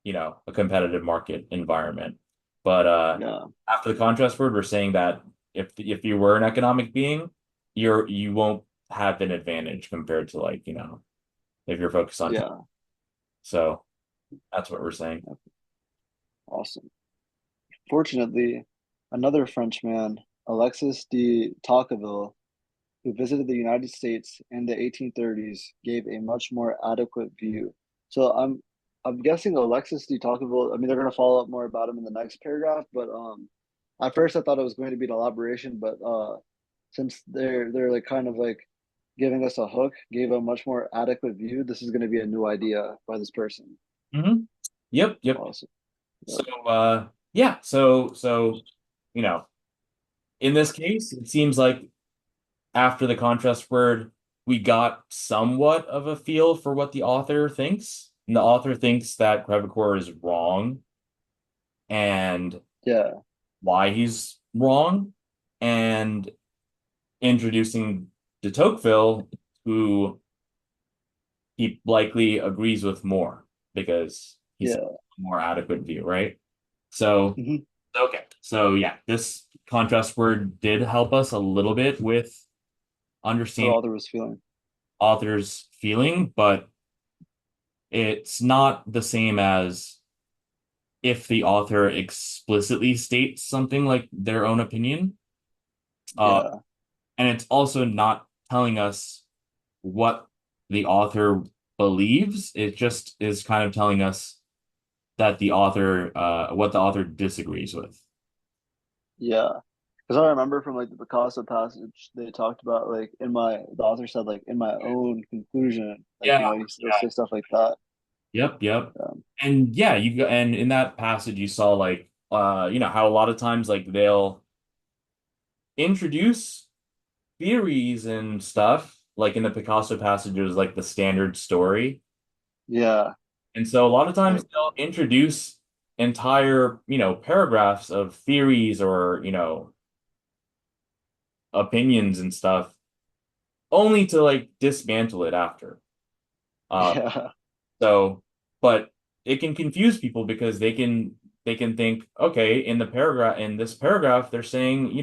a competitive market environment. But Yeah. after the contrast word, we're saying that if you were an economic being, you won't have an advantage compared to, like, if you're focused on. Yeah. So that's what we're saying. Awesome. Fortunately, another Frenchman, Alexis de Tocqueville, who visited the United States in the 1830s, gave a much more adequate view. So I'm guessing Alexis de Tocqueville. I mean, they're going to follow up more about him in the next paragraph, but at first I thought it was going to be an elaboration, but since they're like kind of like giving us a hook, gave a much more adequate view. This is going to be a new idea by this person. Hmm. Yep, yep. Awesome. So Yep. yeah, so you know, in this case, it seems like after the contrast word, we got somewhat of a feel for what the author thinks. And the author thinks that Crevecoeur is wrong and Yeah. why he's wrong, and introducing de Tocqueville, who he likely agrees with more because he's a Yeah. more adequate view, right? So, Hmm. okay. So, yeah, this contrast word did help us a little bit with How the understanding author was feeling. author's feeling, but it's not the same as if the author explicitly states something like their own opinion. Uh, Yeah. and it's also not telling us what the author believes. It just is kind of telling us that the author, what the author disagrees with. Yeah. Because I remember from like the Picasso passage, they talked about like the author said like in my own conclusion, like Yeah, he'll say stuff like that. yep, yep. Um, And yeah, and in that passage you saw like how a lot of times like they'll introduce theories and stuff, like in the Picasso passage it was like the standard story. yeah, And so a lot of times like they'll introduce entire, paragraphs of theories or, opinions and stuff only to like dismantle it after. Uh, yeah, so, but it can confuse people because they can think, okay, in this paragraph, they're saying,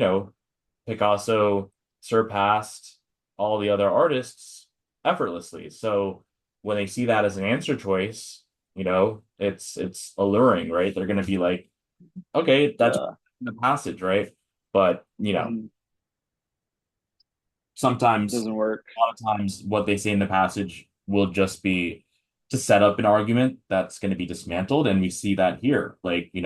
Picasso surpassed all the other artists effortlessly. So when they see that as an answer choice, it's alluring, right? They're going to be like, okay, that's yeah. the passage, right? But Hmm. sometimes, Doesn't work. a lot of times, what they say in the passage will just be to set up an argument that's going to be dismantled, and we see that here. Like, if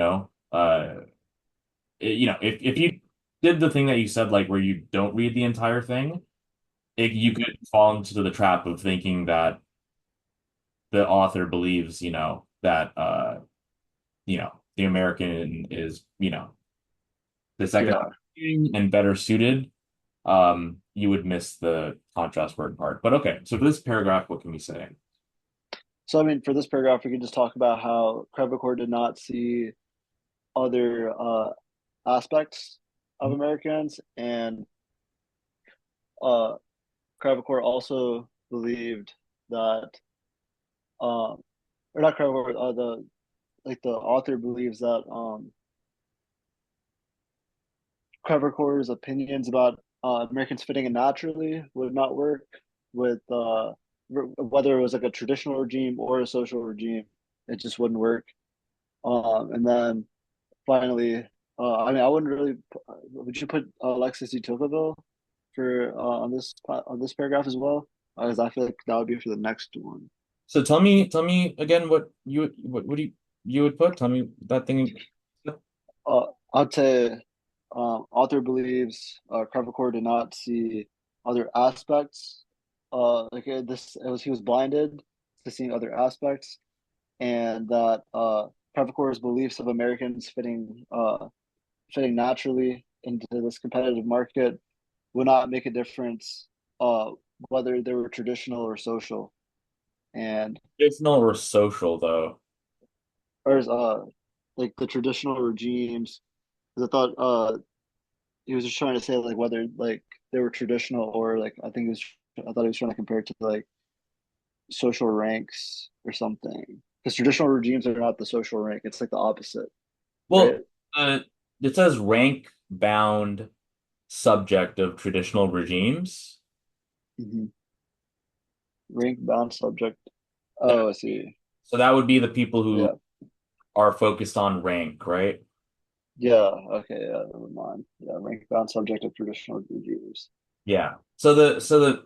you did the thing that you said, like where you don't read the entire thing, you Hmm. could fall into the trap of thinking that the author believes, that the American is, this Yeah. economic and better suited. You would miss the contrast word part. But okay, so for this paragraph, what can we say? So I mean, for this paragraph, we can just talk about how Crevecoeur did not see other aspects of Americans, and uh, Crevecoeur also believed that, or not Crevecoeur, the author believes that Crevecoeur's opinions about Americans fitting in naturally would not work with whether it was like a traditional regime or a social regime. It just wouldn't work. And then finally, I mean, I wouldn't really. Would you put Alexis de Tocqueville for on this paragraph as well? Because I feel like that would be for the next one. So tell me again what do you would put? Tell me that thing. Uh, I'd say author believes Crevecoeur did not see other aspects. He was blinded to seeing other aspects, and that Crevecoeur's beliefs of Americans fitting naturally into this competitive market would not make a difference uh, whether they were traditional or social. And Traditional or social though. or like the traditional regimes, because I thought he was just trying to say like whether like they were traditional or like I thought he was trying to compare it to like social ranks or something. Because traditional regimes are not the social rank; it's like the opposite, right? Well, uh, it says rank bound subject of traditional regimes. Mm-hmm. Rank bound subject. That, Oh, I see. so that would be the people who Yeah, are focused on rank, right? yeah. Okay, yeah. Never mind. Yeah, rank bound subject of traditional regimes. Yeah. So the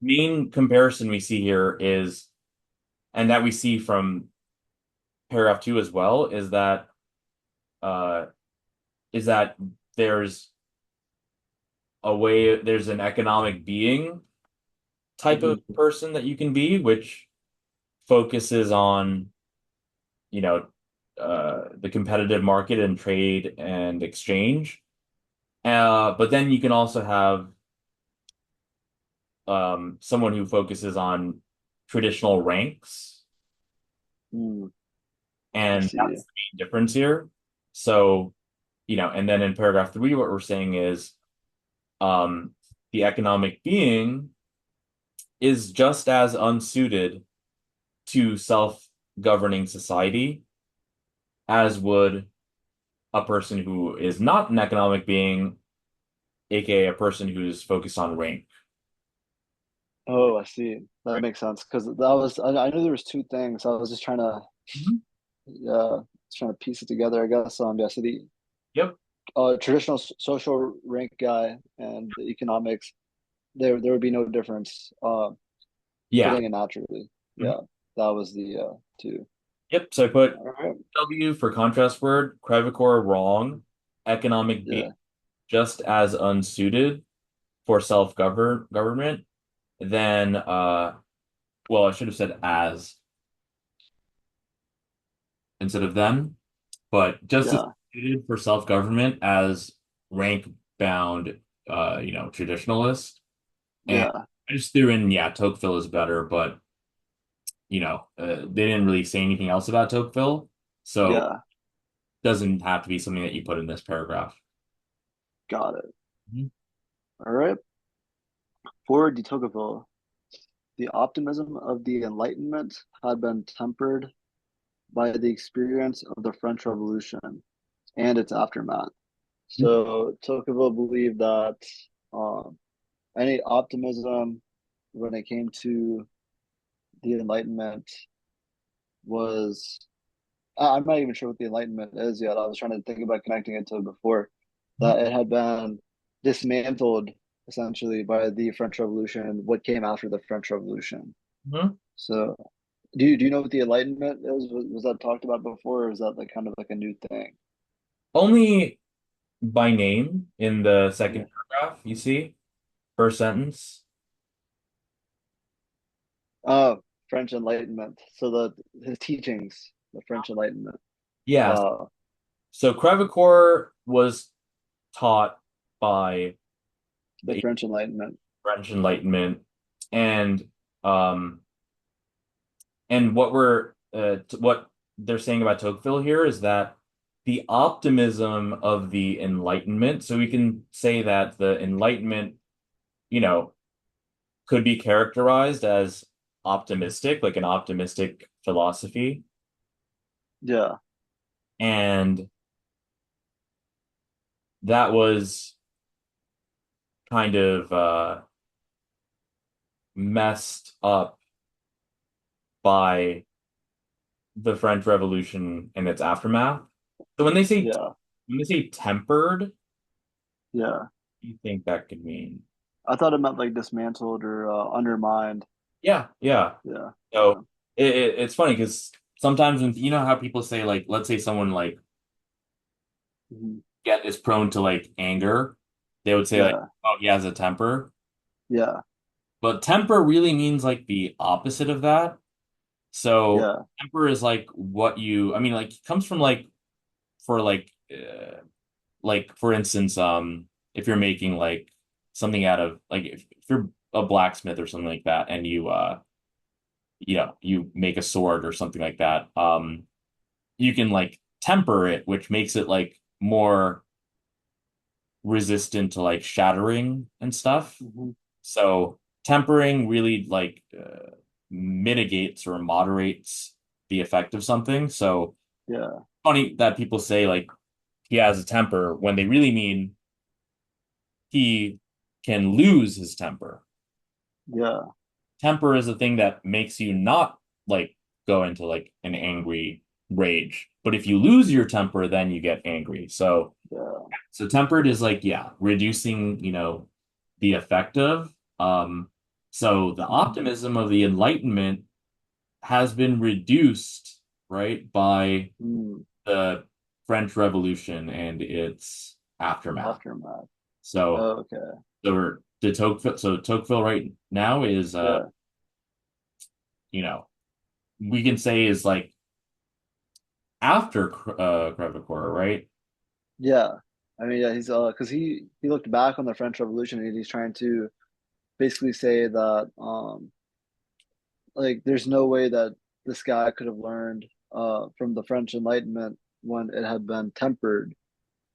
main comparison we see here is, and that we see from paragraph two as well, uh is that there's there's an economic being type of Hmm. person that you can be, which focuses on, you know, the competitive market and trade and exchange. But then you can also have someone who focuses on traditional ranks, Mm, I and see. that's the main difference here. So, and then in paragraph three, what we're saying is um, the economic being is just as unsuited to self-governing society as would a person who is not an economic being, aka a person who's focused on rank. Oh, I see. That Right. makes sense because I knew there was two things. I was just trying to Mhm. piece it together. I guess yeah. So the Yep. traditional social rank guy and the economics, there would be no difference Yeah. fitting in naturally. Mhm. Yeah, that was the two. Yep. So I put All right. W for contrast word, Crevecore wrong, economic being Yeah, just as unsuited for self-government, then well, I should have said as instead of them, but just as yeah, suited for self-government as rank-bound traditionalist. And yeah, I just threw in, yeah, Tocqueville is better, but they didn't really say anything else about Tocqueville, so it yeah. doesn't have to be something that you put in this paragraph. Got it. Mhm. All right. For de Tocqueville, the optimism of the Enlightenment had been tempered by the experience of the French Revolution and its aftermath. So Tocqueville believed that um, any optimism when it came to the Enlightenment was I'm not even sure what the Enlightenment is yet. I was trying to think about connecting it to before Mhm. that it had been dismantled essentially by the French Revolution and what came after the French Revolution. Mhm. So, do you know what the Enlightenment is? Was that talked about before, or is that like kind of like a new thing? Only by name in the Yeah. second paragraph, you see, first sentence. Oh, French Enlightenment. So the his teachings, the French Enlightenment. Yeah. Uh, So Crevecoeur was taught by the the French Enlightenment. French Enlightenment, and um, what they're saying about Tocqueville here is that the optimism of the Enlightenment. So we can say that the Enlightenment, you know, could be characterized as optimistic, like an optimistic philosophy, Yeah. and that was kind of messed up by the French Revolution and its aftermath. So Yeah. when they say tempered, what Yeah. do you think that could mean? I thought it meant like dismantled or undermined. Yeah, yeah. Yeah. Yeah. So it's funny because sometimes when you know how people say like, let's say someone like Mhm. get is prone to like anger, they would say like, Yeah. oh, he has a temper. Yeah. But temper really means like the opposite of that. So Yeah. temper is like what you, I mean, like comes from like for like for instance, if you're making like something out of like if you're a blacksmith or something like that, and you make a sword or something like that, you can like temper it, which makes it like more resistant to like shattering and stuff. Hmm. So tempering really like mitigates or moderates the effect of something. So Yeah. funny that people say like he has a temper when they really mean he can lose his temper. Yeah. Temper is a thing that makes you not like go into like an angry rage. But if you lose your temper, then you get angry. Yeah. So tempered is like, yeah, reducing, the effect of. So the optimism of the Enlightenment has been reduced, right, by Mm. the French Revolution and its aftermath. Aftermath. So Oh, okay. there were de Tocqueville. So Tocqueville right now is Yeah, you know, we can say is like after Crevecoeur, right? yeah. I mean, yeah, he's because he looked back on the French Revolution and he's trying to basically say that like there's no way that this guy could have learned from the French Enlightenment when it had been tempered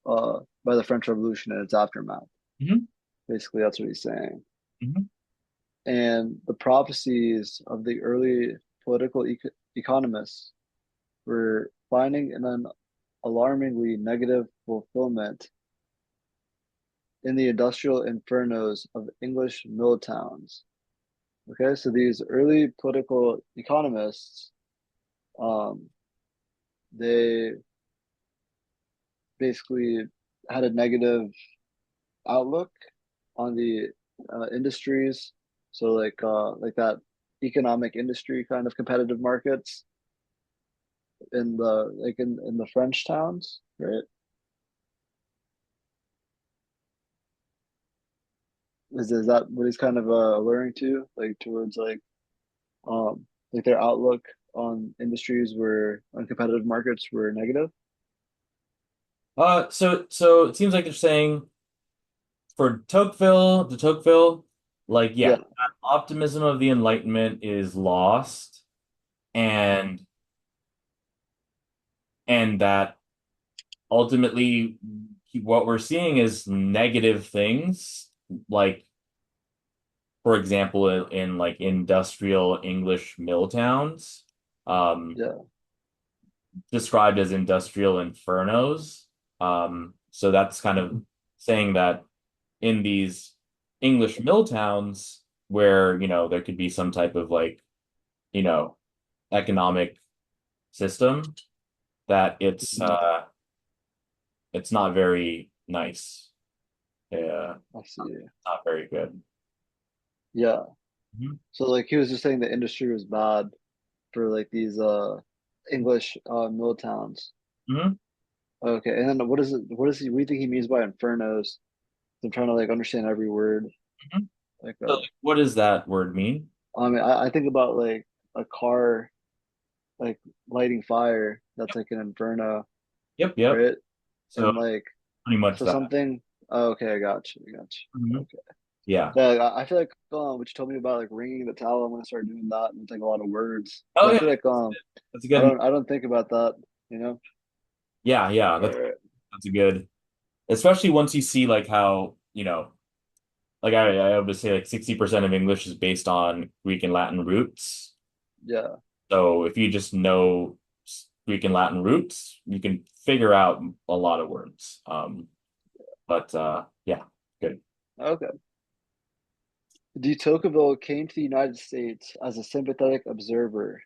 by the French Revolution and its aftermath. Hmm. Basically, that's what he's saying. Hmm. And the prophecies of the early political economists were finding an alarmingly negative fulfillment in the industrial infernos of English mill towns. Okay, so these early political economists, um, they basically had a negative outlook on the industries. So like that economic industry kind of competitive markets in the in the French towns, right? Is that what he's kind of alluring to, like towards like their outlook on industries were on competitive markets were negative? So it seems like they're saying for Tocqueville, de Tocqueville, like yeah, Yeah, that optimism of the Enlightenment is lost, and that ultimately what we're seeing is negative things, like for example, in like industrial English mill towns, um, yeah, described as industrial infernos. So that's kind of saying that in these English mill towns where, there could be some type of like, you know, economic system, that mhm, it's not very nice. I see. Not very good. Yeah. Mhm. So like he was just saying the industry was bad for like these English mill towns. Mhm. Okay, and then what is he what do you think he means by infernos? I'm trying to like understand every word. Mhm. Like So like, what does that word mean? I mean I think about like a car like lighting fire, that's like an inferno, Yep, yep. right? So And like pretty much so that. something oh, okay, I got you. I got you. Mhm. Okay. Yeah. Yeah, I feel like what you told me about like ringing the towel, I'm gonna start doing that and it's like a lot of words. Oh But I yeah, feel like that's a good. I don't think about that, you know? Yeah, yeah, Right, right. that's a good. Especially once you see like how, like I would say like 60% of English is based on Greek and Latin roots. Yeah, So if you just know Greek and Latin roots, you can figure out a lot of words. But yeah, good. okay. De Tocqueville came to the United States as a sympathetic observer,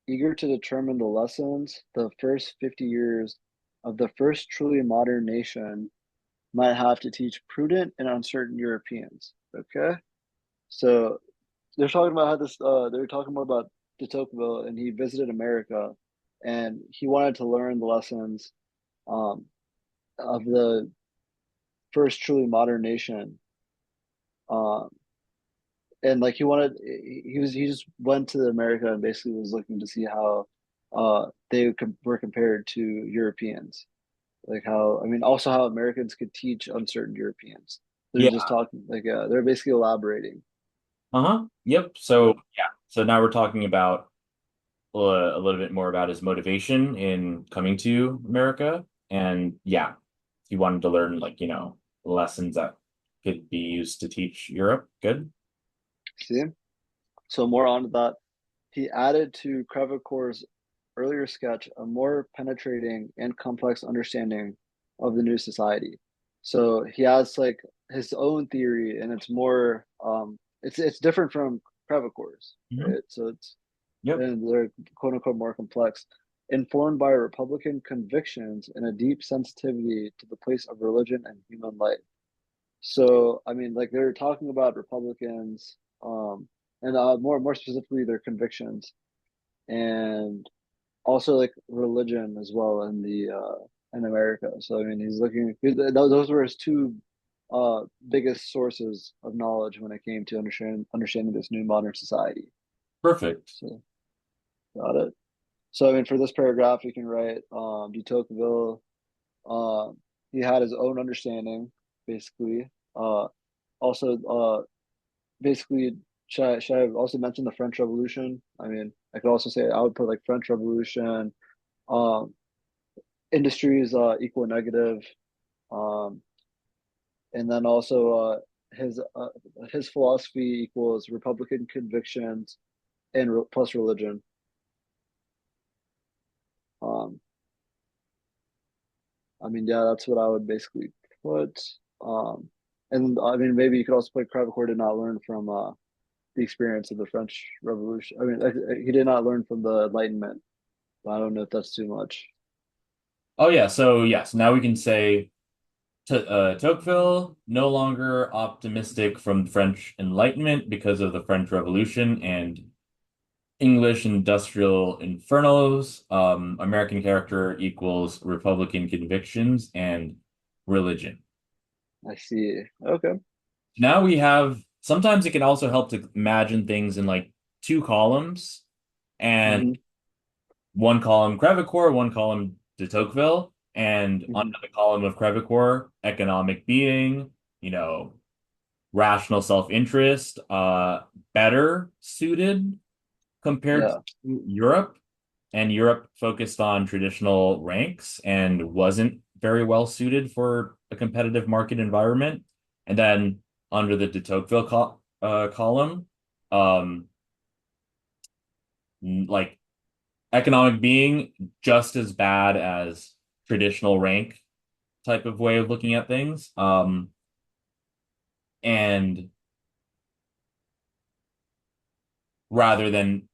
eager to determine the lessons the first 50 years of the first truly modern nation might have to teach prudent and uncertain Europeans. Okay. So they're talking about how this they're talking more about de Tocqueville and he visited America and he wanted to learn the lessons um, of the first truly modern nation. Um, and like he just went to America and basically was looking to see how were compared to Europeans. Like how I mean also how Americans could teach uncertain Europeans. They're Yeah. just talking like they're basically elaborating. Uh-huh. Yep. So Yeah. yeah. So now we're talking about a little bit more about his motivation in coming to America. And yeah, he wanted to learn like, lessons that could be used to teach Europe. Good. See? So more on to that. He added to Crevecoeur's earlier sketch a more penetrating and complex understanding of the new society. So he has like his own theory, and it's more it's different from Crevecoeur's, Mhm. right? So it's Yep. and they're quote unquote more complex, informed by Republican convictions and a deep sensitivity to the place of religion and human life. So I mean, like they're talking about Republicans, and more specifically their convictions and also like religion as well in the in America. So I mean, those were his two. biggest sources of knowledge when it came to understanding this new modern society. Perfect. So got it. So I mean, for this paragraph, you can write de Tocqueville. Um, he had his own understanding, basically. Also, basically, should I also mention the French Revolution? I mean, I could also say I would put like French Revolution, um, industries equal negative, um, and then also his philosophy equals Republican convictions and plus religion. Um, I mean, yeah, that's what I would basically put. Um, and I mean, maybe you could also put Crevecoeur did not learn from the experience of the French Revolution. I mean, he did not learn from the Enlightenment. But I don't know if that's too much. Oh yeah, so yes, now we can say Tocqueville no longer optimistic from French Enlightenment because of the French Revolution and English industrial infernos. American character equals Republican convictions and religion. I see. Okay. Now we have, sometimes it can also help to imagine things in like two columns and Mm-hmm. one column Crevecoeur, one column de Tocqueville, and Mm-hmm. under the column of Crevecoeur, economic being, you know, rational self-interest, better suited compared Yeah. to Europe. And Europe focused on traditional ranks and wasn't very well suited for a competitive market environment. And then under the de Tocqueville column, um, like economic being just as bad as traditional rank type of way of looking at things. And rather than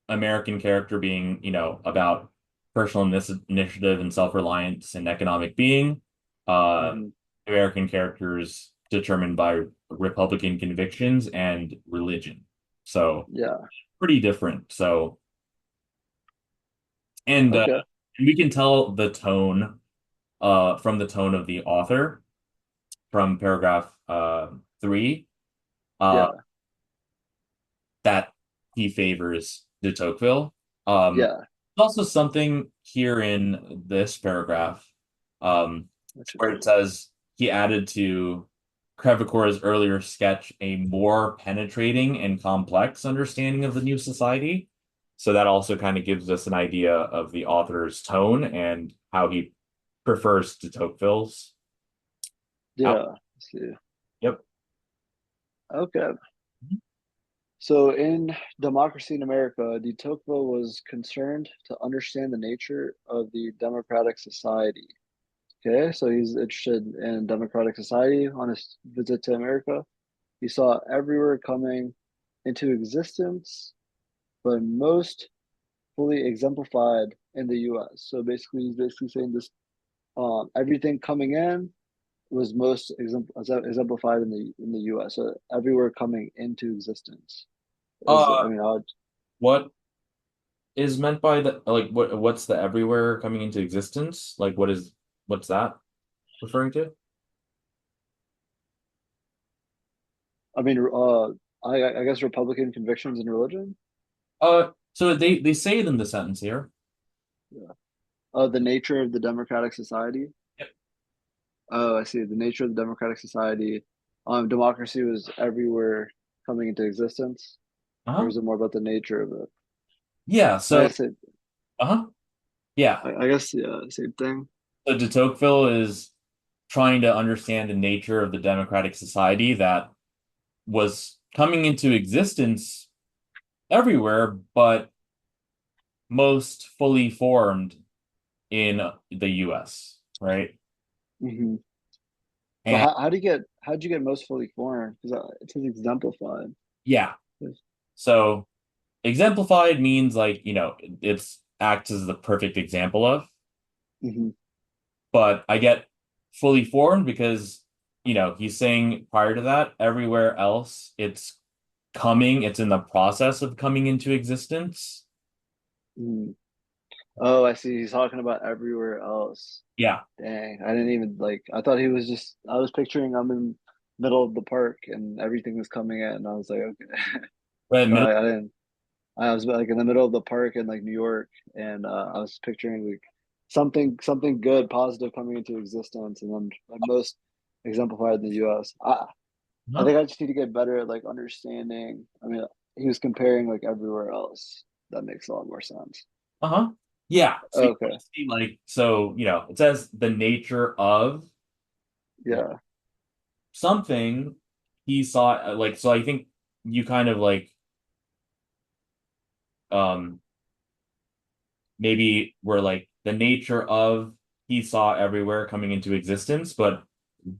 American character being, about personal initiative and self-reliance and economic being, uh, Mm-hmm. American characters determined by Republican convictions and religion. So Yeah. pretty different. So, and Okay. we can tell the tone from the tone of the author from paragraph 3 uh, Yeah. that he favors de Tocqueville. Um, Yeah. also something here in this paragraph That's where it. it says he added to Crevecoeur's earlier sketch a more penetrating and complex understanding of the new society. So that also kind of gives us an idea of the author's tone and how he prefers de Tocqueville's out. Yeah. I see. Yep. Okay. So in Democracy in America, de Tocqueville was concerned to understand the nature of the democratic society. Okay, so he's interested in democratic society on his visit to America. He saw everywhere coming into existence, but most fully exemplified in the US. So basically, he's basically saying this everything coming in was most exemplified in the US. So everywhere coming into existence is, I Uh, mean, what is meant by the like what's the everywhere coming into existence? Like what's that referring to? I mean, I guess Republican convictions and religion. So they say it in the sentence here. Yeah. The nature of the democratic society. Yep. Oh, I see. The nature of the democratic society. Democracy was everywhere coming into existence, or Uh-huh. is it more about the nature of it? Yeah, I so guess it, uh-huh. Yeah. I guess yeah, same thing. So de Tocqueville is trying to understand the nature of the democratic society that was coming into existence everywhere, but most fully formed in the US, right? Hmm. But And how'd you get most fully formed? Because it says exemplified. yeah, so exemplified means like, it's acts as the perfect example of, Hmm. but I get fully formed because, he's saying prior to that, everywhere else it's in the process of coming into existence. Hmm. Oh, I see. He's talking about everywhere else. Yeah. Dang, I didn't even like. I thought he was just. I was picturing I'm in middle of the park and everything was coming in, and I was like, okay. But But middle, I didn't. I was like in the middle of the park in like New York, and I was picturing like something good, positive coming into existence, and then most exemplified in the U.S. I huh? think I just need to get better at like understanding. I mean, he was comparing like everywhere else. That makes a lot more sense. Uh-huh. Yeah. So you want Okay. to see like so, it says the nature of Yeah. something he saw like so I think you kind of like um maybe were like the nature of he saw everywhere coming into existence, but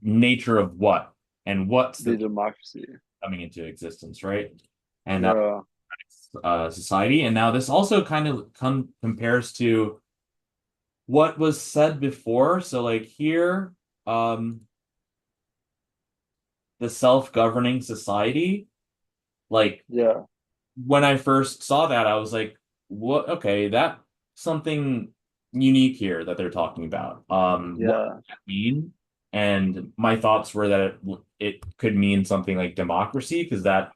nature of what? And what's The the democracy. coming into existence, right? And Yeah. society. And now this also kind of compares to what was said before. So like here, um, the self-governing society, like Yeah. when I first saw that, I was like, what? Okay, that something unique here that they're talking about. What does Yeah. that mean? And my thoughts were that it could mean something like democracy, because that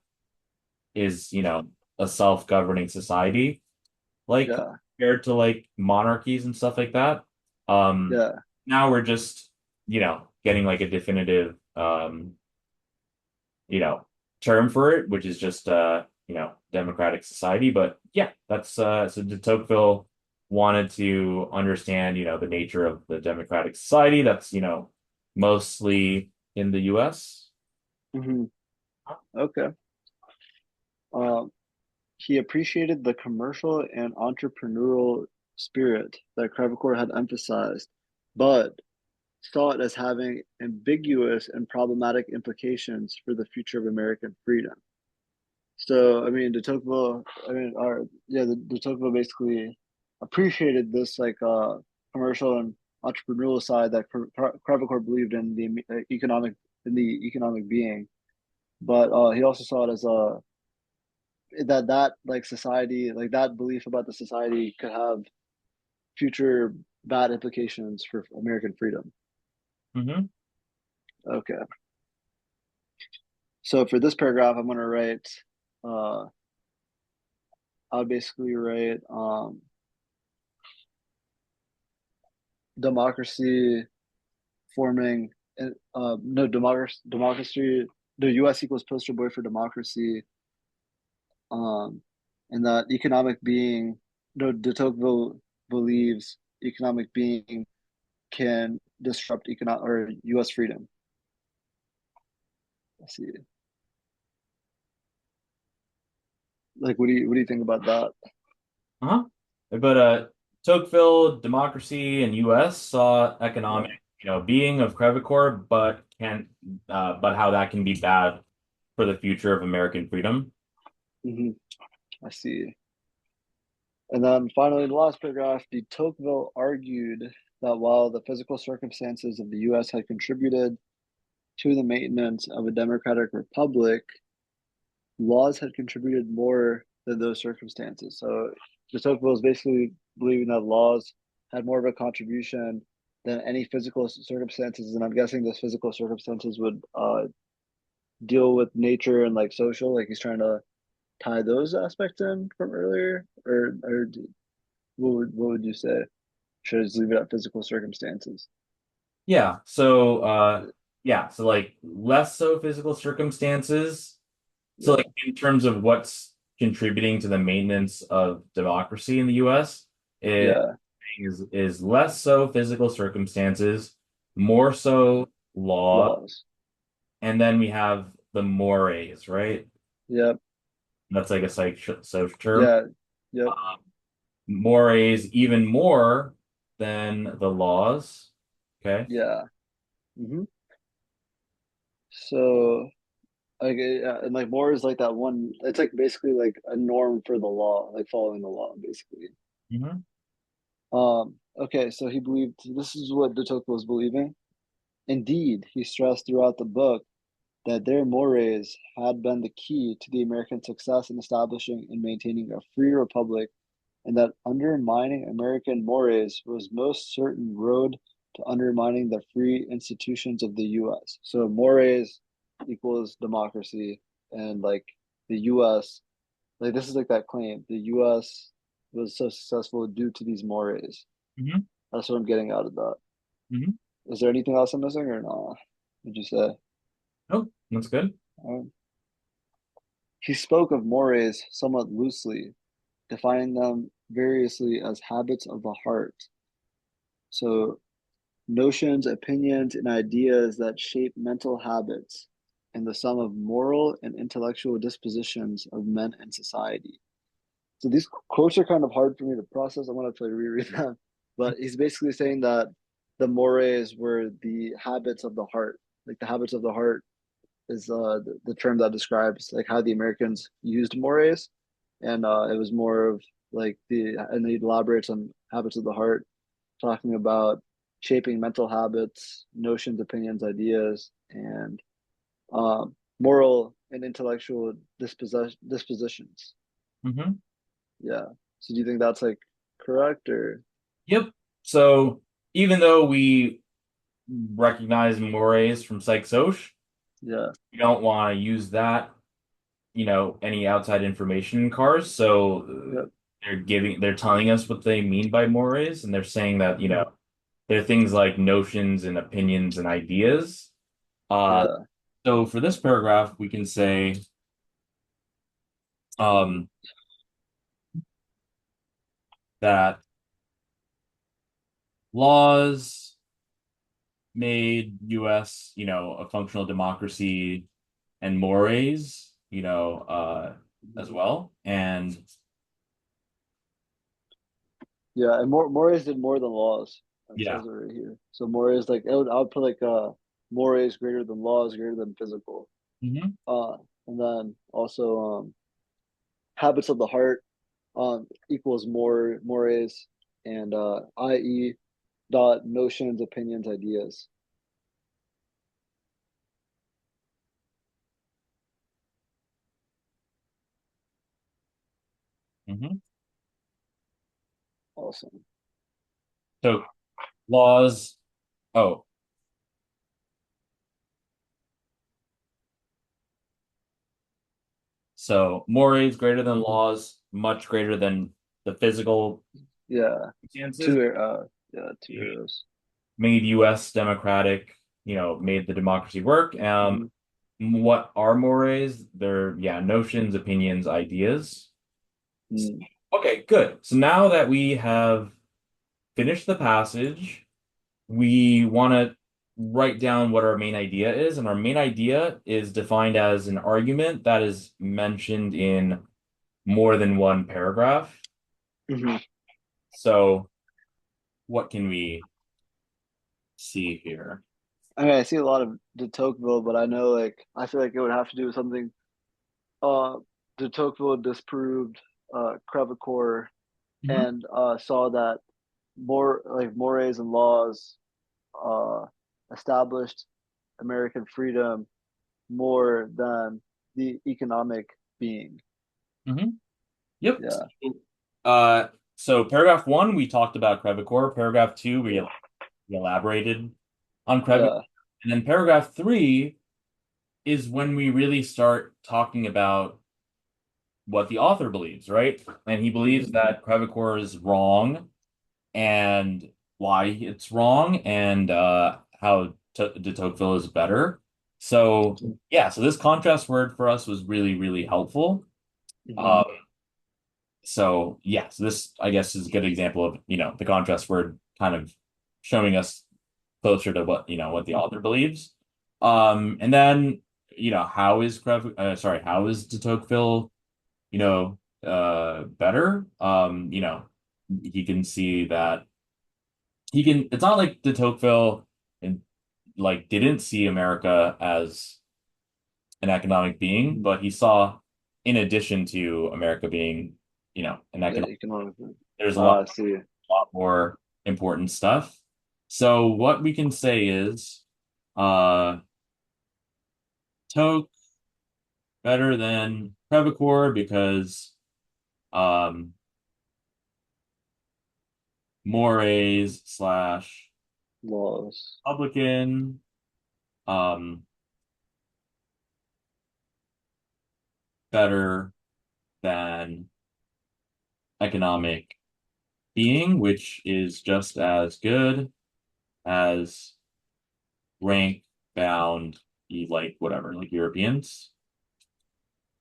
is, a self-governing society, like Yeah. compared to like monarchies and stuff like that. Um, Yeah. Now we're just, getting like a definitive, you know, term for it, which is just democratic society. But yeah, that's so de Tocqueville wanted to understand, the nature of the democratic society that's, mostly in the US. Hmm. Okay. Um, he appreciated the commercial and entrepreneurial spirit that Crevecoeur had emphasized, but saw it as having ambiguous and problematic implications for the future of American freedom. So, I mean, de Tocqueville, I mean, or yeah, de Tocqueville basically appreciated this like commercial and entrepreneurial side that Crevecoeur believed in the economic being, but he also saw it as a that like society, like that belief about the society could have future bad implications for American freedom. Hmm. Okay. So for this paragraph, I'm gonna write uh I'll basically write democracy forming no democracy the US equals poster boy for democracy, um and that economic being no de Tocqueville believes economic being can disrupt economic or US freedom. Let's see. Like, what do you think about that? Uh-huh. But Tocqueville, democracy, and U.S. saw economic, Yeah. being of Crevecoeur, but how that can be bad for the future of American freedom. Hmm. I see. And then finally, the last paragraph, de Tocqueville argued that while the physical circumstances of the U.S. had contributed to the maintenance of a democratic republic, laws had contributed more than those circumstances. So de Tocqueville is basically believing that laws had more of a contribution than any physical circumstances, and I'm guessing those physical circumstances would deal with nature and like social. Like he's trying to tie those aspects in from earlier, or what would you say? Should I just leave it at physical circumstances? Yeah. So like less so physical circumstances. So Yeah, like in terms of what's contributing to the maintenance of democracy in the US, it yeah, is less so physical circumstances, more so law, laws. and then we have the mores, right? Yep, That's like a social term. yeah, yep, Mores even more than the laws. Okay. yeah. Hmm. So like yeah, and like more is like that one. It's like basically like a norm for the law, like following the law, basically. Hmm. Okay, so he believed this is what de Tocqueville was believing. Indeed, he stressed throughout the book that their mores had been the key to the American success in establishing and maintaining a free republic and that undermining American mores was most certain road to undermining the free institutions of the US. So mores equals democracy, and like the US, like this is like that claim. The US was so successful due to these mores. Hmm. That's what I'm getting out of that. Hmm. Is there anything else I'm missing or not? Would you say? Oh, that's good. He spoke of mores somewhat loosely, defining them variously as habits of the heart. So, notions, opinions, and ideas that shape mental habits and the sum of moral and intellectual dispositions of men and society. So, these quotes are kind of hard for me to process. I'm going to try to reread them. But he's basically saying that the mores were the habits of the heart. Like the habits of the heart is the term that describes like how the Americans used mores, and it was more of like the and he elaborates on habits of the heart, talking about shaping mental habits, notions, opinions, ideas, and moral and intellectual dispositions. Hmm. Yeah. So do you think that's like correct or Yep. So even though we recognize mores from Psych Soc, yeah, we don't want to use that, any outside information in cars. So yep, they're telling us what they mean by mores, and they're saying that, mhm, they're things like notions and opinions and ideas. Uh, yeah, so for this paragraph, we can say, um, that laws made US, a functional democracy and mores, as mhm. well. And Yeah, and Mores did more than laws. It yeah. says it right here. So Mores like I would put like Mores greater than laws, greater than physical. Hmm. Uh and then also habits of the heart equals mores and i.e. dot notions, opinions, ideas. Hmm. Awesome. So laws, oh, so mores greater than laws, much greater than the physical Yeah. circumstances, Two yeah, two arrows. made US democratic, made the democracy work. Mm-hmm. What are mores? They're, yeah, notions, opinions, ideas. Mm-hmm. Okay, good. So now that we have finished the passage, we want to write down what our main idea is. And our main idea is defined as an argument that is mentioned in more than one paragraph. Mm-hmm. So, what can we see here? I mean, I see a lot of de Tocqueville, but I know like I feel like it would have to do with something uh de Tocqueville disproved Crevecoeur Hmm. and saw that more like mores and laws uh, established American freedom more than the economic being. Hmm. Yep. Yeah, Uh, so paragraph one, we talked about Crevecoeur. Paragraph two, yeah, we elaborated on Crevecoeur. yeah. And then paragraph three is when we really start talking about what the author believes, right? And he believes Hmm. that Crevecoeur is wrong and why it's wrong and how de Tocqueville is better. So yeah, so this contrast word for us was really, really helpful. Hmm. Um, so yeah, so this I guess is a good example of, the contrast word kind of showing us closer to what the author believes. And then, how is de Tocqueville, better? He can see that it's not like de Tocqueville and like didn't see America as an economic being, but he saw in addition to America being, an The economic, economic. there's Ah, I see. lot more important stuff. So what we can say is uh Toque better than Crevecoeur because um mores slash laws. Republican, um, better than economic being, which is just as good as rank bound, like whatever, like Europeans.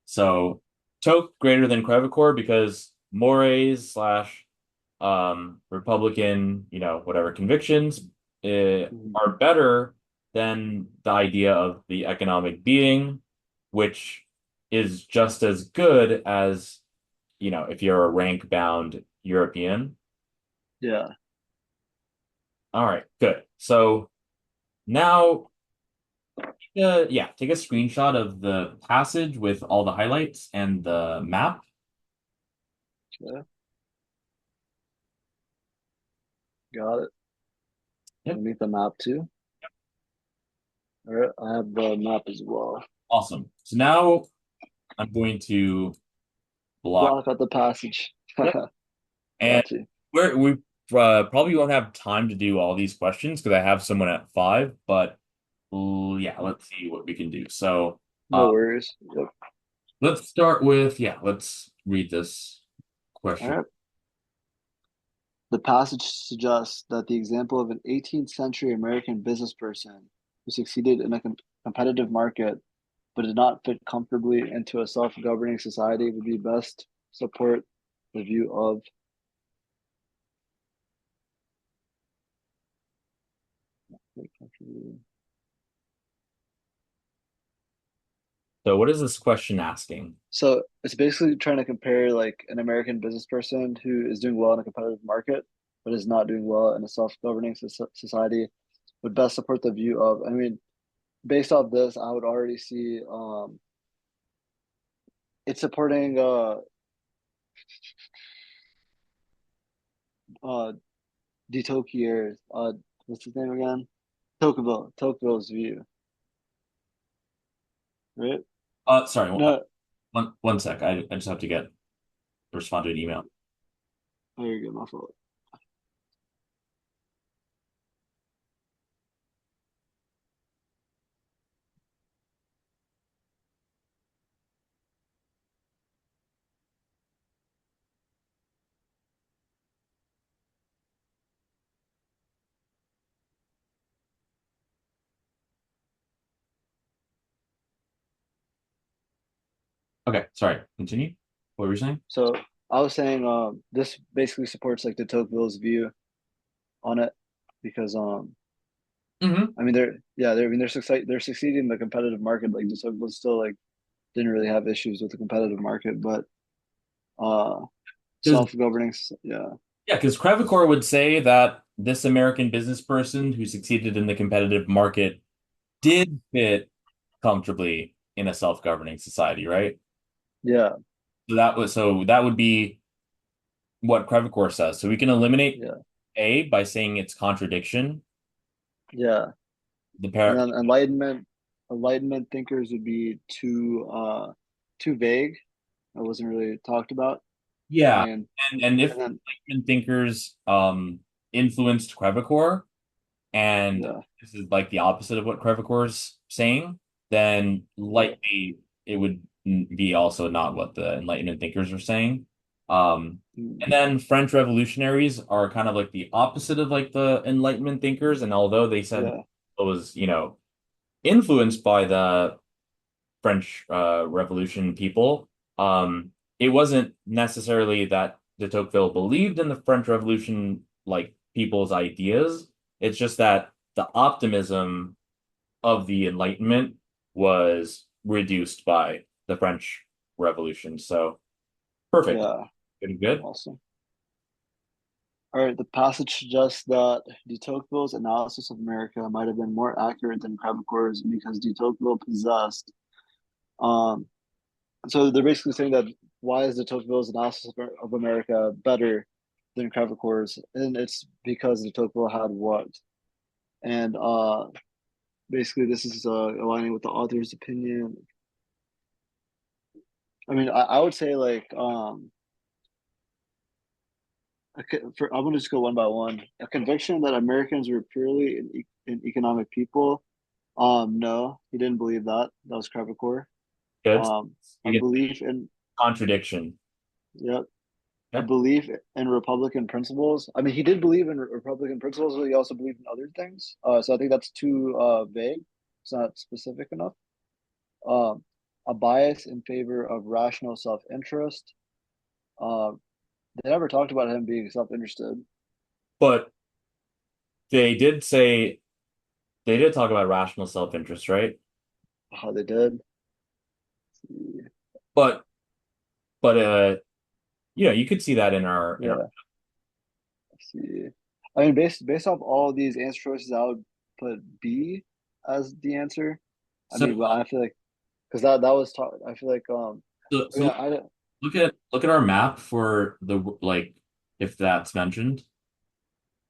So Toke greater than Crevacore because mores slash Republican, whatever convictions Mhm. are better than the idea of the economic being, which is just as good as, if you're a rank bound European. Yeah. All right, good. So now, yeah, take a screenshot of the passage with all the highlights and the map. Yeah. Got it. Yep, Let me get the map too. All right. I have the map as well. awesome. So now I'm going to block. Block out the passage. Yep. And Got you. we probably won't have time to do all these questions because I have someone at 5, but yeah, let's see what we can do. So No worries. Yep. let's start with, yeah, let's read this All question. right. The passage suggests that the example of an 18th century American business person who succeeded in a competitive market but did not fit comfortably into a self-governing society would be best support the view of. So what is this question asking? So it's basically trying to compare like an American business person who is doing well in a competitive market but is not doing well in a self-governing society would best support the view of. I mean, based off this, I would already see it's supporting uh de Tocqueville, what's his name again? Tocqueville's view, right? Sorry, No, one sec. I just have to respond to an email. oh, you're good, my fault. Okay, sorry. Continue. What were you saying? So I was saying this basically supports like de Tocqueville's view on it because Mm-hmm. I mean they're succeeding in the competitive market. Like de Tocqueville still like didn't really have issues with the competitive market, but uh Because self-governing, yeah, Yeah, because Crevacore would say that this American business person who succeeded in the competitive market did fit comfortably in a self-governing society, right? yeah, So that would be what Crevacore says. So we can eliminate yeah, A by saying it's contradiction. yeah. The And pair, then enlightenment thinkers would be too vague. It wasn't really talked about. yeah, And and if and then Enlightenment thinkers influenced Crevacore, and yeah, this is like the opposite of what Crevacore's saying, then yeah, likely it would be also not what the Enlightenment thinkers are saying. mm, And then French revolutionaries are kind of like the opposite of like the Enlightenment thinkers. And although they said yeah, it was, influenced by the French Revolution people, it wasn't necessarily that de Tocqueville believed in the French Revolution like people's ideas. It's just that the optimism of the Enlightenment was reduced by the French Revolution. So perfect. yeah. Pretty good. Awesome. All right, the passage suggests that de Tocqueville's analysis of America might have been more accurate than Crevecoeur's because de Tocqueville possessed. Um, so they're basically saying that why is de Tocqueville's analysis of America better than Crevecoeur's? And it's because de Tocqueville had what? And basically, this is aligning with the author's opinion. I mean, I would say like Okay, I'm gonna just go one by one. A conviction that Americans were purely an economic people. No, he didn't believe that. That was Crevecoeur. Good. Um, a You get belief in contradiction. Yep, a Okay. belief in Republican principles. I mean, he did believe in Republican principles, but he also believed in other things. So I think that's too vague. It's not specific enough. Um, a bias in favor of rational self-interest. Uh, they never talked about him being self-interested. But they did say they did talk about rational self-interest, right? How they did. But but you could see that in our Yeah. Let's see. I mean, based off all these answer choices, I would put B as the answer. I so mean, but I feel like because that was taught. I feel like so yeah, I look at our map for the like if that's mentioned.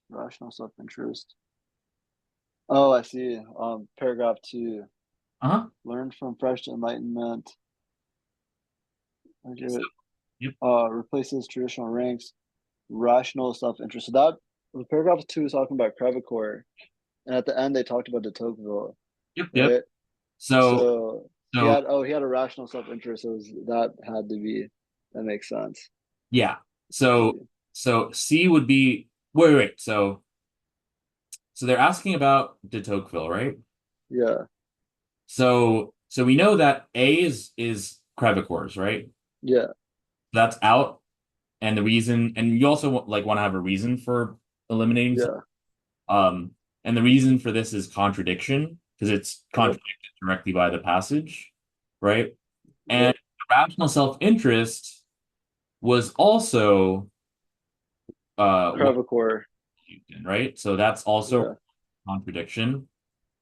rational self-interest. Oh, I see. Paragraph two. Uh-huh. Learn from fresh enlightenment. I give So, it. yep. Replaces traditional ranks. Rational self-interest. So that the paragraph two is talking about Crevecoeur, and at the end they talked about de Tocqueville, Yep, yep. right? So So so he had a rational self-interest. So that had to be that makes sense. yeah. Let's So see. so C would be wait. So they're asking about de Tocqueville, right? Yeah, So we know that A is Crevecoeurs, right? yeah, That's out, and the reason, and you also want to have a reason for eliminating some. yeah. Um, and the reason for this is contradiction because it's Yep, contradicted directly by the passage, right? And yep. rational self-interest was also one Crevecoeur. right? So that's also Yeah. contradiction.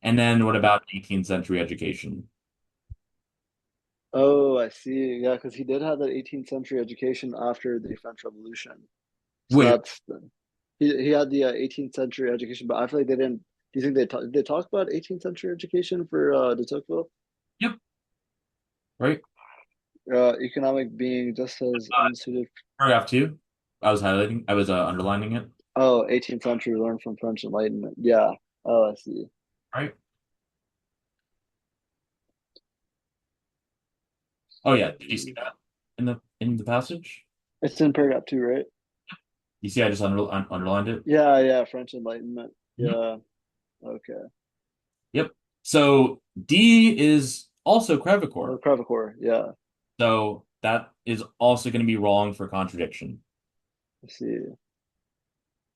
And then what about 18th century education? Oh, I see. Yeah, because he did have that 18th century education after the French Revolution. So Wait, that's he had the 18th century education, but I feel like they didn't. Do you think they talked about 18th century education for de Tocqueville? yep, right. Economic being just as unsuited. Paragraph two. I was underlining it, Oh, 18th century learn from French Enlightenment. Yeah. Oh, I see. right? Oh yeah, did you see that in the passage? It's in paragraph two, right? You see, I just underlined it. Yeah, yeah. French Enlightenment. Mhm. Yeah. Okay. Yep. So D is also Oh, Crevecoeur. Crevecoeur. Yeah. So that is also going to be wrong for contradiction. I see.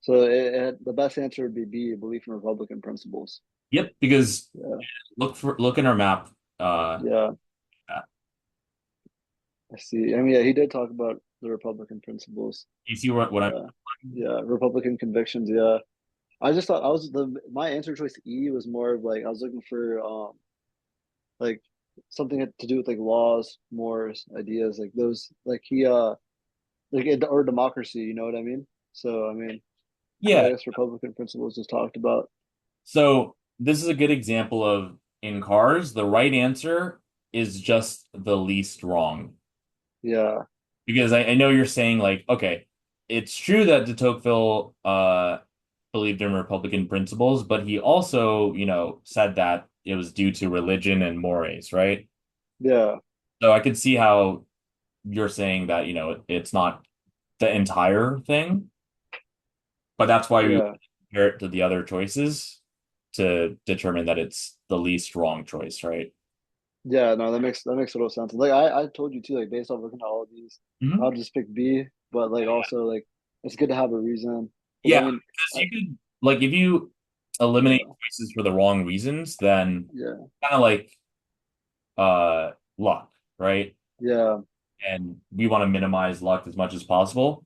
So the best answer would be B, belief in Republican principles. Yep, because Yeah. look in our map. Uh, Yeah. uh, I see. I mean, yeah, he did talk about the Republican principles. you see what I'm. Yeah. Yeah. Republican convictions. Yeah. I just thought I was my answer choice E was more of like I was looking for like something to do with like laws, mores, ideas like those like he or democracy, you know what I mean? So I mean, yeah, Yeah. I guess Republican principles is talked about. So this is a good example of in cars, the right answer is just the least wrong. Yeah, Because I know you're saying like, okay, it's true that de Tocqueville believed in Republican principles, but he also, said that it was due to religion and mores, right? yeah, So I could see how you're saying that, it's not the entire thing, but that's why we yeah, compare it to the other choices to determine that it's the least wrong choice, right? yeah. No, that makes total sense. Like I told you too, like based off looking at all of these, I'll Mhm. just pick B. But like also like it's good to have a reason. Because I Yeah, mean, because I, you could like if you eliminate yeah, choices for the wrong reasons, then yeah, kind of like luck, right? yeah, And we want to minimize luck as much as possible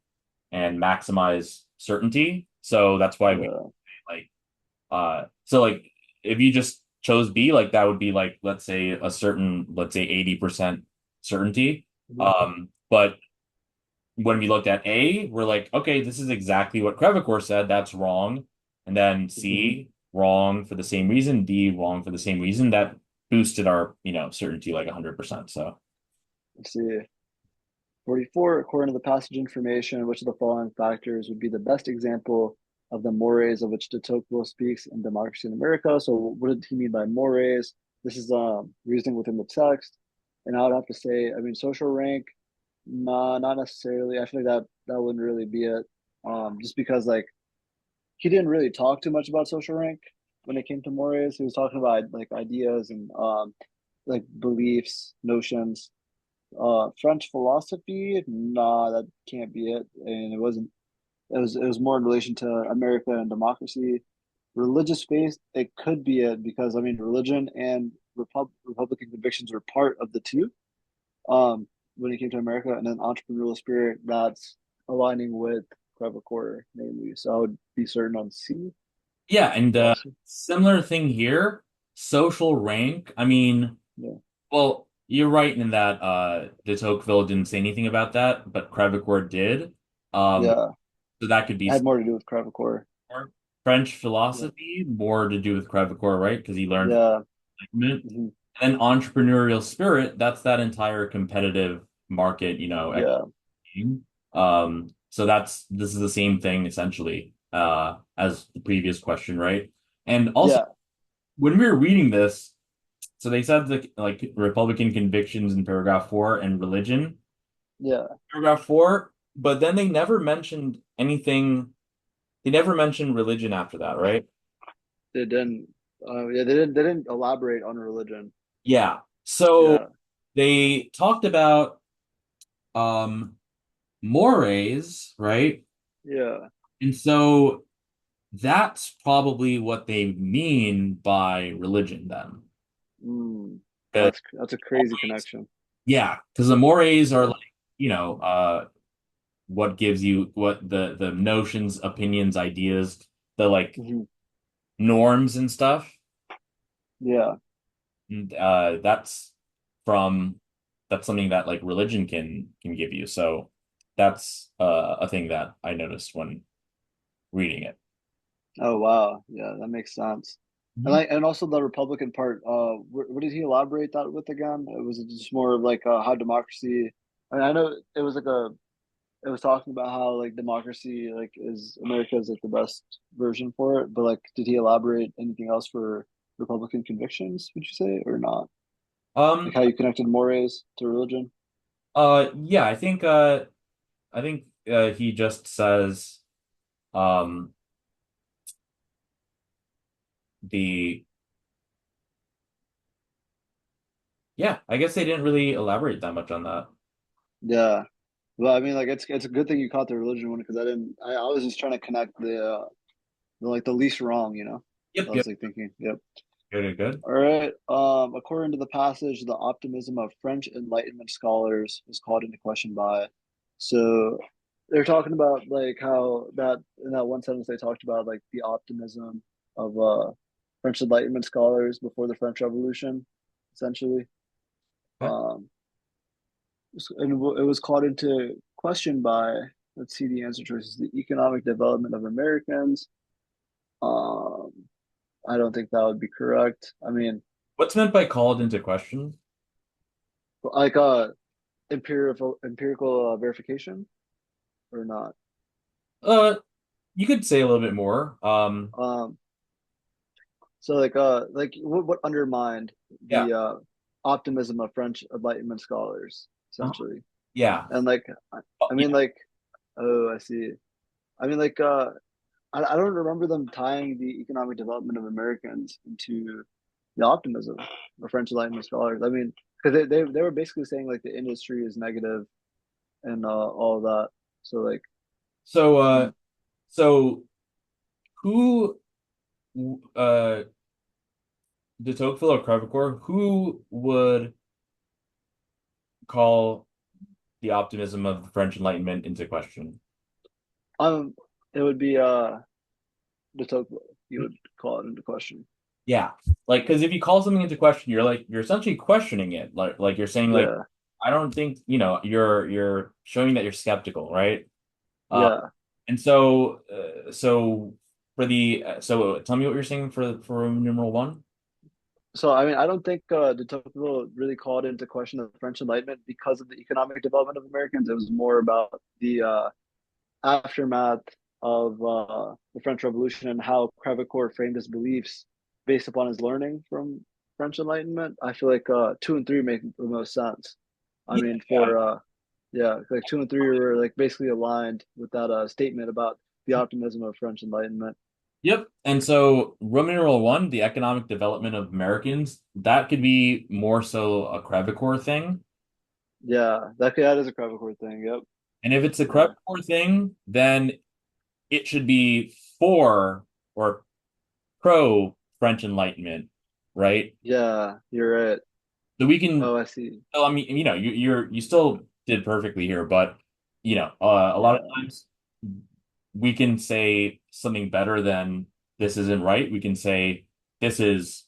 and maximize certainty. So that's why we yeah. like so like if you just chose B, like that would be like let's say 80% certainty. Mhm. But when we looked at A, we're like, okay, this is exactly what Crevecoeur said. That's wrong. And then Mhm. C, wrong for the same reason. D, wrong for the same reason. That boosted our, certainty like 100%. So I see. 44, according to the passage information, which of the following factors would be the best example of the mores of which de Tocqueville speaks in Democracy in America? So, what did he mean by mores? This is reasoning within the text. And I would have to say, I mean, social rank, nah, not necessarily. I feel like that wouldn't really be it. Just because like he didn't really talk too much about social rank when it came to mores. He was talking about like ideas and like beliefs, notions. French philosophy, nah, that can't be it. And it wasn't. It was more in relation to America and democracy. Religious faith, it could be it because I mean, religion and Republican convictions were part of the two. When it came to America, and then entrepreneurial spirit, that's aligning with Clever Quarter mainly. So I would be certain on C. Yeah, and Philosophy. similar thing here. Social rank. I mean, Yeah, well, you're right in that de Tocqueville didn't say anything about that, but Crevecoeur did. Um, yeah. so that could It be had more to do with Clever Quarter. more. French Yeah, philosophy, more to do with Crevecoeur, right? Because he learned yeah, Enlightenment. hmm And then entrepreneurial spirit, that's that entire competitive market, yeah, so this is the same thing essentially, as the previous question, right? And also yeah, when we were reading this, so they said the like Republican convictions in paragraph four and religion, yeah. paragraph four, but then they never mentioned anything, they never mentioned religion after that, right? They didn't. Yeah, they didn't elaborate on religion. Yeah. So Yeah, they talked about um mores, right? yeah. And so that's probably what they mean by religion then. Mm. 'Cause That's a crazy connection. yeah, because the mores are Yeah. like, what gives you what the notions, opinions, ideas, the like hmm norms and stuff. Yeah. And, from that's something that like religion can give you. So that's a thing that I noticed when reading it. Oh wow. Yeah, that makes sense. And Mhm. like, and also the Republican part. What did he elaborate that with again? It was just more of like how democracy. I mean, I know it was like a. It was talking about how like democracy like is America is like the best version for it. But like, did he elaborate anything else for Republican convictions? Would you say or not? Like Um, how you connected mores to religion? yeah, I think he just says um the yeah, I guess they didn't really elaborate that much on that. Yeah. Well, I mean, like it's a good thing you caught the religion one because I didn't. I was just trying to connect the least wrong. I Yep, was yep. like thinking, yep. Good, good, good. All right. According to the passage, the optimism of French Enlightenment scholars was called into question by. So they're talking about like how that in that one sentence they talked about like the optimism of French Enlightenment scholars before the French Revolution, essentially. Okay. Um, and it was called into question by, let's see the answer choices, the economic development of Americans. Um, I don't think that would be correct. I mean, What's meant by called into question? like empirical verification or not. Uh, you could say a little bit more. Um, so like what undermined Yeah. the optimism of French Enlightenment scholars Uh-huh. essentially, Yeah. and like Oh, I yeah. mean like oh I see. I mean like I don't remember them tying the economic development of Americans into the optimism of French Enlightenment scholars. I mean, because they were basically saying like the industry is negative and all of that. So like, So, mm, so who, uh, de Tocqueville or Crevecoeur, who would call the optimism of the French Enlightenment into question? um, it would be the Tocqueville. You would call it into question. Yeah. Like, because if you call something into question, you're essentially questioning it. Like you're saying, like, Yeah, I don't think, you're showing that you're skeptical, right? Uh, yeah. and so tell me what you're saying for numeral one. So I mean, I don't think de Tocqueville really called into question the French Enlightenment because of the economic development of Americans. It was more about the aftermath of the French Revolution and how Crevecoeur framed his beliefs based upon his learning from French Enlightenment. I feel like two and three make the most sense. I Yeah. mean, for yeah, like two and three were like basically aligned with that statement about the optimism of French Enlightenment. Yep. And so Roman numeral one, the economic development of Americans, that could be more so a Crevecoeur thing. Yeah, that is a Crevecoeur thing. Yep. And if it's a Yeah. Crevecoeur thing, then it should be for or pro French Enlightenment, right? Yeah, you're right. So we can, Oh, I see. so I mean, you still did perfectly here, but a lot of Yeah. times we can say something better than this isn't right. We can say this is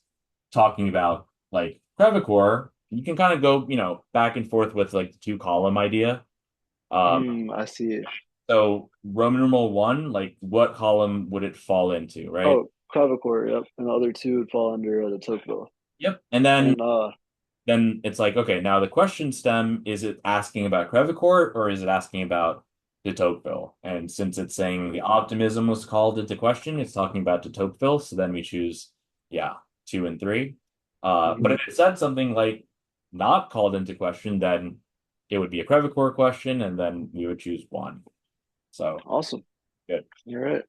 talking about like Crevecoeur. You can kind of go, back and forth with like the two column idea. Um, I see. so Roman numeral one, like what column would it fall into, right? Oh, Crevecoeur. Yep. And the other two would fall under the Tocqueville. Yep. And then And then it's like, okay, now the question stem, is it asking about Crevecoeur or is it asking about de Tocqueville? And since it's saying the optimism was called into question, it's talking about de Tocqueville. So then we choose, yeah, two and three. But mhm. if it said something like not called into question, then it would be a Crevecoeur question, and then we would choose one. So Awesome. good. You're right.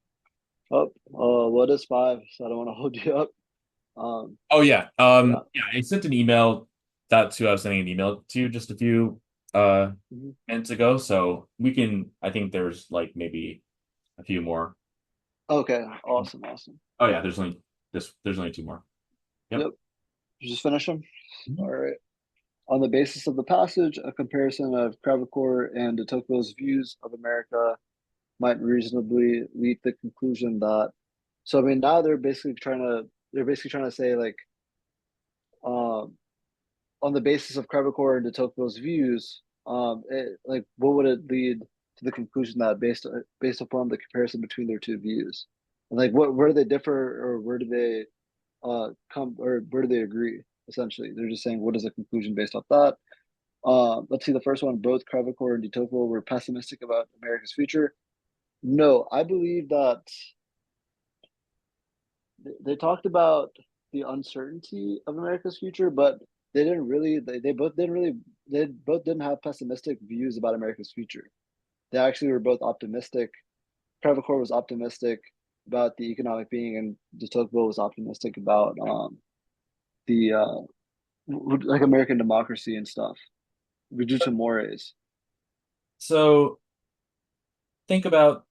Oh, what is five? So I don't want to hold you up. Um, Oh yeah. yeah. Yeah, I sent an email. That's who I was sending an email to just a few uh Mhm. minutes ago. So we can, I think there's like maybe a few more. Okay. Awesome. Awesome. Oh yeah, there's only two more. Yep. Yep. You just finish them. All Mhm. right. On the basis of the passage, a comparison of Crevecoeur and de Tocqueville's views of America might reasonably lead to the conclusion that. So I mean, now they're basically trying to say like, um, on the basis of Crevecoeur and de Tocqueville's views, like what would it lead to the conclusion that based upon the comparison between their two views, and like what where do they differ or where do they come or where do they agree? Essentially, they're just saying what is the conclusion based off that. Let's see the first one. Both Crevecoeur and de Tocqueville were pessimistic about America's future. No, I believe that they talked about the uncertainty of America's future, but they both didn't really they both didn't have pessimistic views about America's future. They actually were both optimistic. Crevecoeur was optimistic about the economic being, and de Tocqueville was optimistic about the like American democracy and stuff. Due to mores. So think about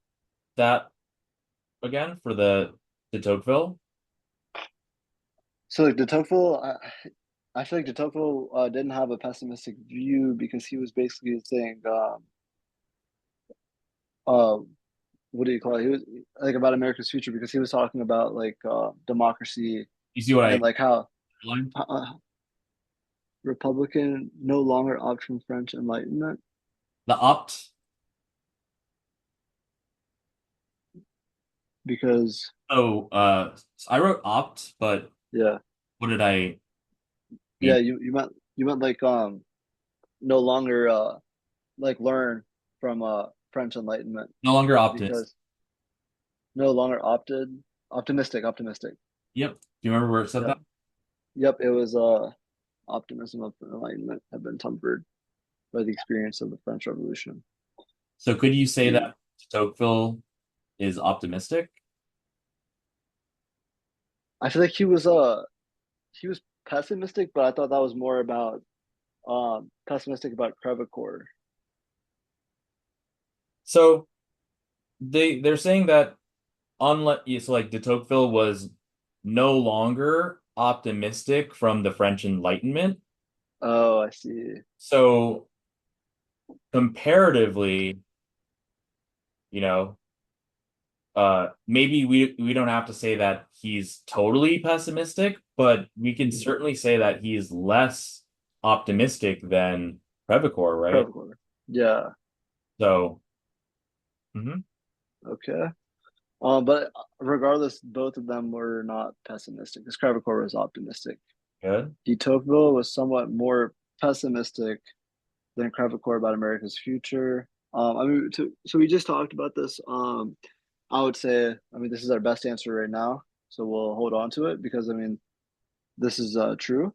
that again for the de Tocqueville. So like de Tocqueville, I feel like de Tocqueville didn't have a pessimistic view because he was basically saying uh, what do you call it? He was like about America's future because he was talking about like democracy You see what I and like how outlined? Republican no longer opt from French Enlightenment The opt. because Oh, I wrote opt, but yeah, what did I yeah, mean? you meant like no longer like learn from French Enlightenment No longer optist. because no longer optimistic. Yep. Do you remember where it said Yep, that? yep, it was optimism of Enlightenment had been tempered by the experience of the French Revolution. So could you say The that Tocqueville is optimistic? I feel like he was pessimistic, but I thought that was more about pessimistic about Crevecoeur. So they're saying that unlike so like de Tocqueville was no longer optimistic from the French Enlightenment. Oh, I see. So comparatively, you know, maybe we don't have to say that he's totally pessimistic, but we can certainly say that he's less optimistic than Crevecoeur, right? Crevecoeur. Yeah. So, mhm. Okay. But regardless, both of them were not pessimistic because Crevecoeur was optimistic. Good. De Tocqueville was somewhat more pessimistic than Crevecoeur about America's future. So we just talked about this. I would say, this is our best answer right now, so we'll hold on to it because this is true.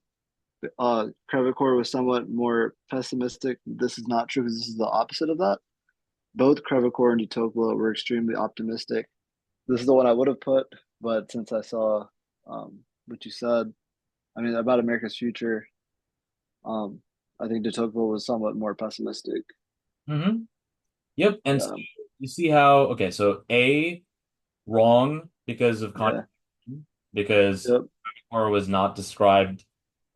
Crevecoeur was somewhat more pessimistic. This is not true because this is the opposite of that. Both Crevecoeur and de Tocqueville were extremely optimistic. This is the one I would have put, but since I saw what you said, about America's future, um, I think de Tocqueville was somewhat more pessimistic. Mm-hmm. Yep. And so Yeah, you see how, okay, so A, wrong because of yeah, contradiction, because yep, Crevecoeur was not described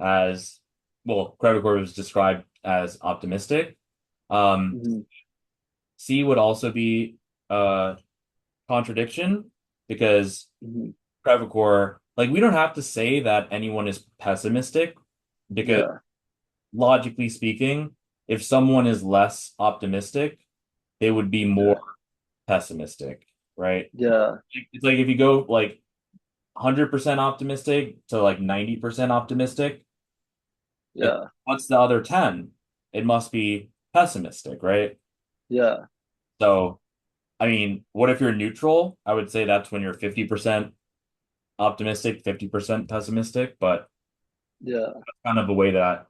as, well, Crevecoeur was described as optimistic. Um, hmm, C would also be contradiction because hmm, Crevecoeur, like, we don't have to say that anyone is pessimistic because yeah, logically speaking, if someone is less optimistic, they would be more yeah, pessimistic, right? yeah, It's like if you go like 100% optimistic to like 90% optimistic, it, yeah, what's the other 10? It must be pessimistic, right? yeah, So, I mean, what if you're neutral? I would say that's when you're 50% optimistic, 50% pessimistic, but yeah, that's kind of the way that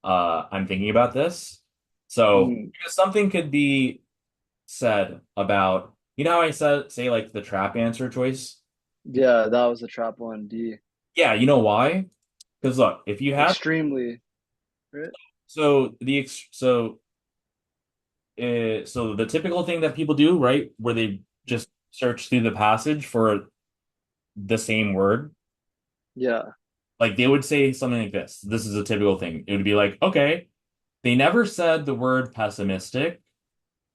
I'm thinking about this. So, mm, because something could be said about, you know how I said, say like the trap answer choice? yeah. That was the trap one D. Yeah, you know why? Because look, if you have Extremely, right? so the typical thing that people do, right, where they just search through the passage for the same word, Yeah, like they would say something like this. This is a typical thing. It would be like, okay, they never said the word pessimistic,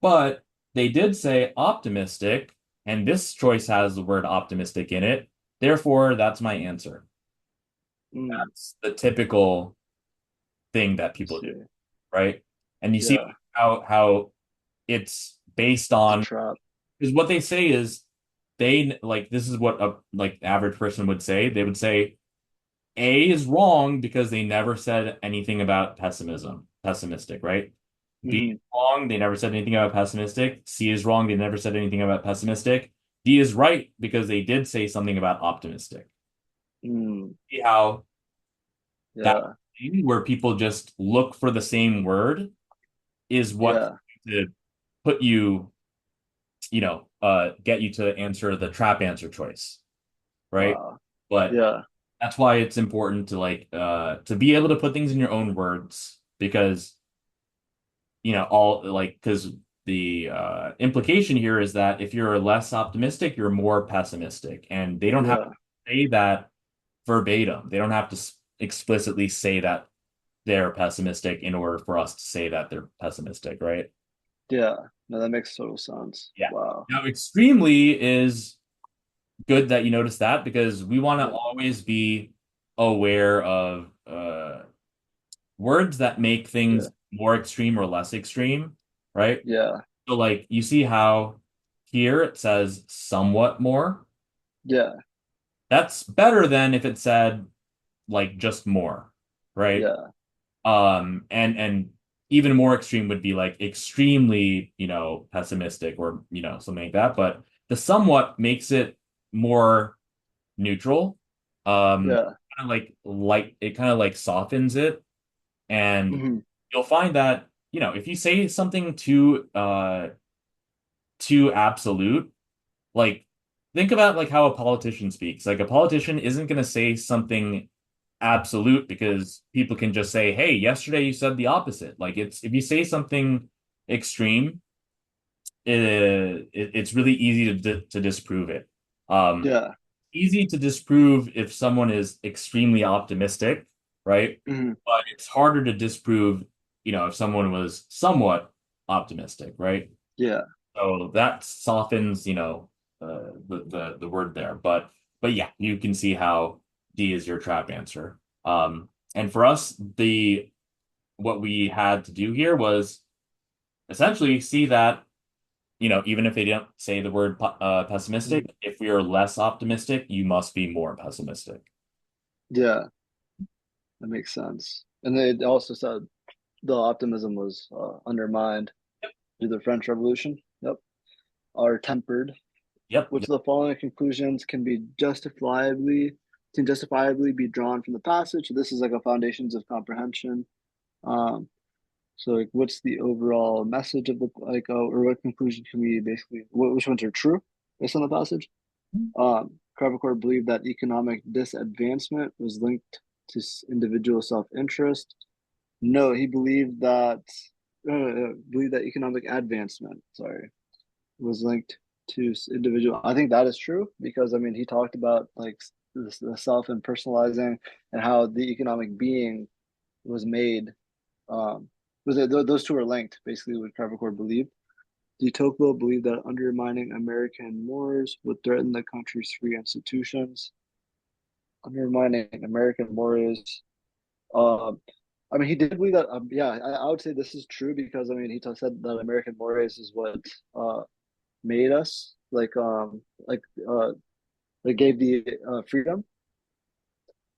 but they did say optimistic, and this choice has the word optimistic in it. Therefore, that's my answer. mm, That's the typical thing that I people do, see. right? And you see Yeah, how it's based it's a on, trap. because what they say is they like this is what a like average person would say. They would say A is wrong because they never said anything about pessimistic, right? B is Hmm, wrong, they never said anything about pessimistic. C is wrong, they never said anything about pessimistic. D is right because they did say something about optimistic. mm, See how that yeah, thing where people just look for the same word is what yeah. to put you, get you to answer the trap answer choice, right? Wow. But Yeah, that's why it's important to to be able to put things in your own words because all like because the implication here is that if you're less optimistic, you're more pessimistic, and they don't have yeah, to say that verbatim. They don't have to explicitly say that they're pessimistic in order for us to say that they're pessimistic, right? yeah. No, that makes total sense. Yeah. Wow. Now, extremely is good that you noticed that because we want to Yeah, always be aware of words that make yeah, things more extreme or less extreme, right? yeah, So, like, you see how here it says somewhat more. yeah, That's better than if it said like just more, right? yeah. And even more extreme would be like extremely, pessimistic or, something like that. But the somewhat makes it more neutral. Yeah. Kind of like light, it kind of like softens it. And Hmm. you'll find that, if you say something too absolute, like think about like how a politician speaks. Like a politician isn't going to say something absolute because people can just say, "Hey, yesterday you said the opposite." Like it's if you say something extreme, it's really easy to disprove it. Um, Yeah. Easy to disprove if someone is extremely optimistic, right? Hmm. But it's harder to disprove, if someone was somewhat optimistic, right? Yeah. So that softens, the word there. But yeah, you can see how D is your trap answer. And for us, the what we had to do here was essentially see that, even if they don't say the word Hmm. pessimistic, if we are less optimistic, you must be more pessimistic. Yeah. that makes sense. And they also said the optimism was undermined through the French Revolution. Yep, are tempered. Yep. Which of the following conclusions can justifiably be drawn from the passage? So this is like a foundations of comprehension. Um, so like, what's the overall message of the or what conclusion can we basically? Which ones are true based on the passage? Crevecoeur believed that economic disadvancement was linked to individual self-interest. No, he believed that economic advancement, sorry, was linked to individual. I think that is true because I mean he talked about like the self and personalizing and how the economic being was made. Um, those two are linked basically what Crevecoeur believed. De Tocqueville believed that undermining American mores would threaten the country's free institutions. Undermining American mores. Uh, I mean, he did believe that. Yeah, I would say this is true because I mean, said that American mores is what made us uh like gave the freedom.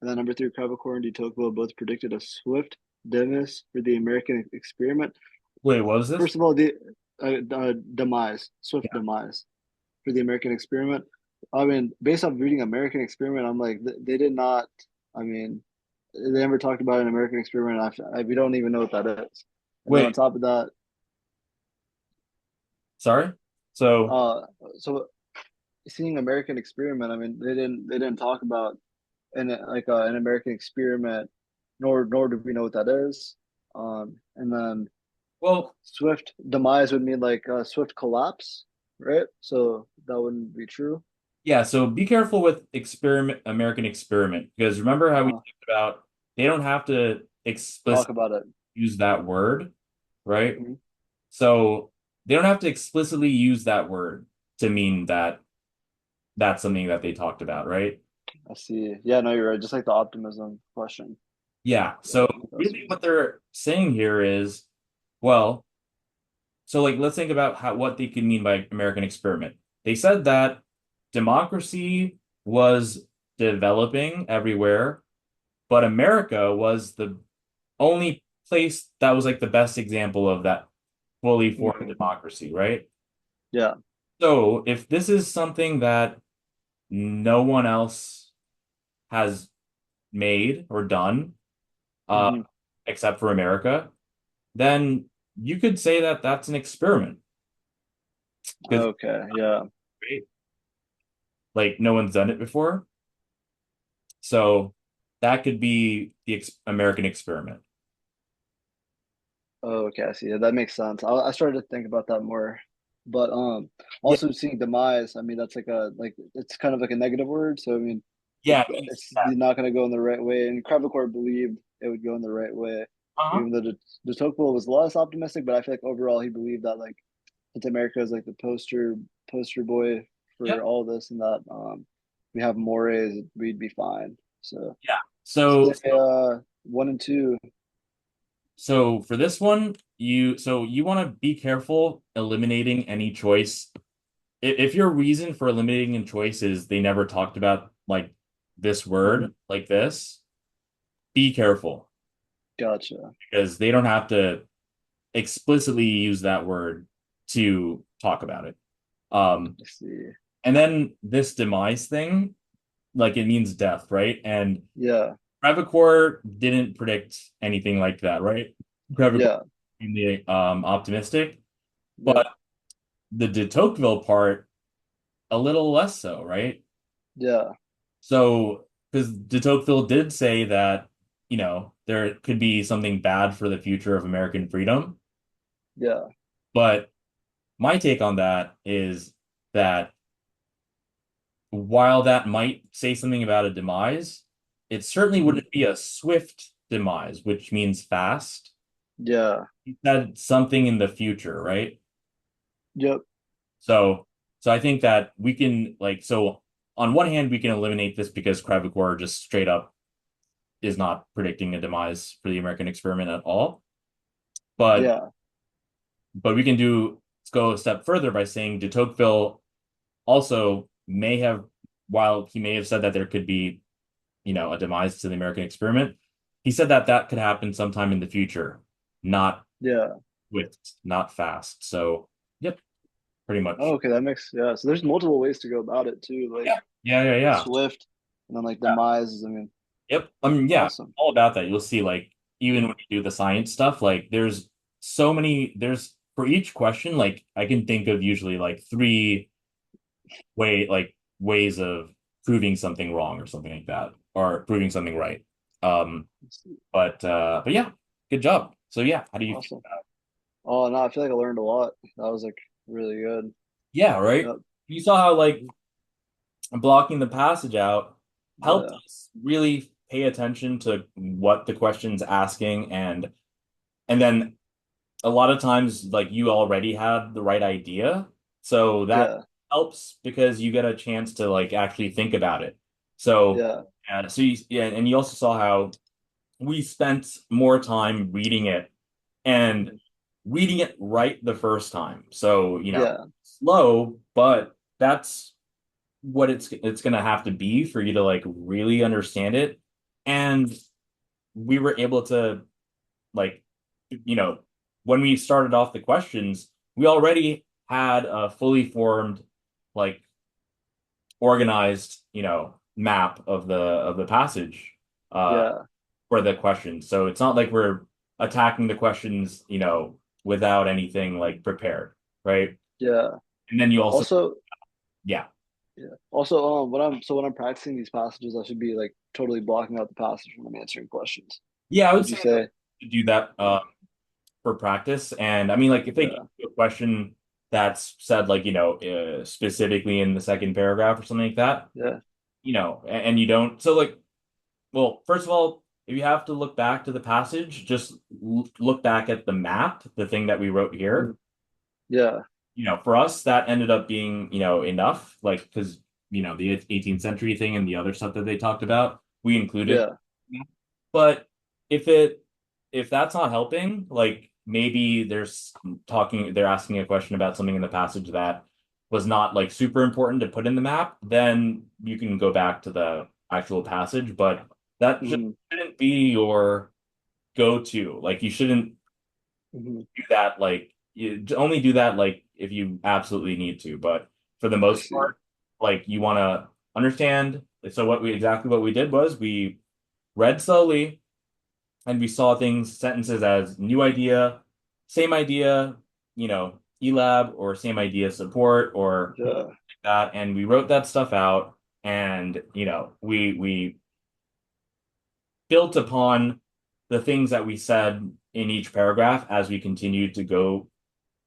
And then number three, Crevecoeur and de Tocqueville both predicted a swift demise for the American experiment. Wait, what was this? First of all, the demise, swift Yeah. demise for the American experiment. I mean, based off reading American Experiment, I'm like they did not. I mean, they never talked about an American experiment. We don't even know what that is. And then on Wait, top of that, sorry. So, uh, so seeing American Experiment, I mean, they didn't talk about an American experiment, nor do we know what that is. And then well, swift demise would mean like swift collapse, right? So that wouldn't be true. yeah, so be careful with American experiment because remember how we Uh, talked about they don't have to talk explicitly about it. use that word, right? Mhm. So they don't have to explicitly use that word to mean that that's something that they talked about, right? I see. Yeah, no, you're right. Just like the optimism question. Yeah. Yeah, So I think that's really what they're saying here is, well, so like let's think about how what they could mean by American experiment. They said that democracy was developing everywhere, but America was the only place that was like the best example of that fully formed Mhm. democracy, right? Yeah. So if this is something that no one else has made or done, uh, Hmm. except for America, then you could say that that's an experiment because Okay. Yeah. like no one's done it before. So that could be the ex American experiment. Okay. I see. Yeah, that makes sense. I started to think about that more, but Yeah, also seeing demise. I mean, that's like it's kind of like a negative word. So I mean, yeah, it means it's that. not going to go in the right way. And Crevecoeur believed it would go in the right way, Uh-huh. even though de Tocqueville was less optimistic. But I feel like overall he believed that like since America is like the poster boy for Yep. all this and that, we have mores, we'd be fine. So Yeah. say So, so one and two. so for this one, you want to be careful eliminating any choice. If your reason for eliminating a choice is they never talked about like this Mhm. word like this, be careful Gotcha. because they don't have to explicitly use that word to talk about it. Um, I see. and then this demise thing, like it means death, right? And Yeah. Crevecoeur didn't predict anything like that, right? Crevecoeur Yeah. in the optimistic, but Yep. the de Tocqueville part a little less so, right? Yeah. So because de Tocqueville did say that, there could be something bad for the future of American freedom, Yeah. but my take on that is that while that might say something about a demise, it certainly Mhm. wouldn't be a swift demise, which means fast. Yeah. He said something in the future, right? Yep. So, so I think that we can like so on one hand we can eliminate this because Crevecoeur just straight up is not predicting a demise for the American experiment at all. But Yeah. we can let's go a step further by saying de Tocqueville also may have while he may have said that there could be, a demise to the American experiment, he said that that could happen sometime in the future, not Yeah. with, not fast. So, yep, pretty Oh, much. okay, that makes yeah. So there's multiple ways to go about it too, like Yeah, yeah, yeah, yeah. Swift, and then like Yeah. demise. I mean, Yep. I mean, yeah, awesome. all about that. You'll see, like, even when you do the science stuff, like, there's so many, there's for each question, like, I can think of usually like three ways of proving something wrong or something like that, or proving something right. Um, but yeah, good job. So yeah, how do you feel Awesome. about it? Oh no, I feel like I learned a lot. That was like really good. Yeah, right. Yep. You saw how like blocking the passage out helped Yeah. us really pay attention to what the question's asking, and then a lot of times like you already have the right idea, so that Yeah. helps because you get a chance to like actually think about it. So Yeah. so you, yeah, and you also saw how we spent more time reading it and Mhm. reading it right the first time. So, Yeah. slow, but that's what it's gonna have to be for you to like really understand it. And we were able to like, you know, when we started off the questions, we already had a fully formed, like organized, map of the passage Yeah. for the questions. So it's not like we're attacking the questions, without anything like prepared, right? Yeah. And then you also, Also, yeah. yeah. Also, when I'm practicing these passages, I should be like totally blocking out the passage when I'm answering questions. Yeah, I would Would you say say? to do that Yeah. for practice. And I mean, like, if they give Yeah. you a question that's said, like, specifically in the second paragraph or something like that, Yeah. and you don't, so like, well, first of all, if you have to look back to the passage, just look back at the map, the thing that we wrote here. Mhm. Yeah. For us, that ended up being, enough, like, because, the 18th century thing and the other stuff that they talked about, we included. Yeah. But if it if that's not helping, like maybe they're asking a question about something in the passage that was not like super important to put in the map, then you can go back to the actual passage, but that Hmm. shouldn't be your go-to. Like you shouldn't Hmm. do that like you only do that like if you absolutely need to, but for the I most see. part, like you want to understand. So what we did was we read slowly and we saw things, sentences as new idea, elab or same idea support or Yeah. that. And we wrote that stuff out and, we built upon the things that we said in each paragraph as we continued to go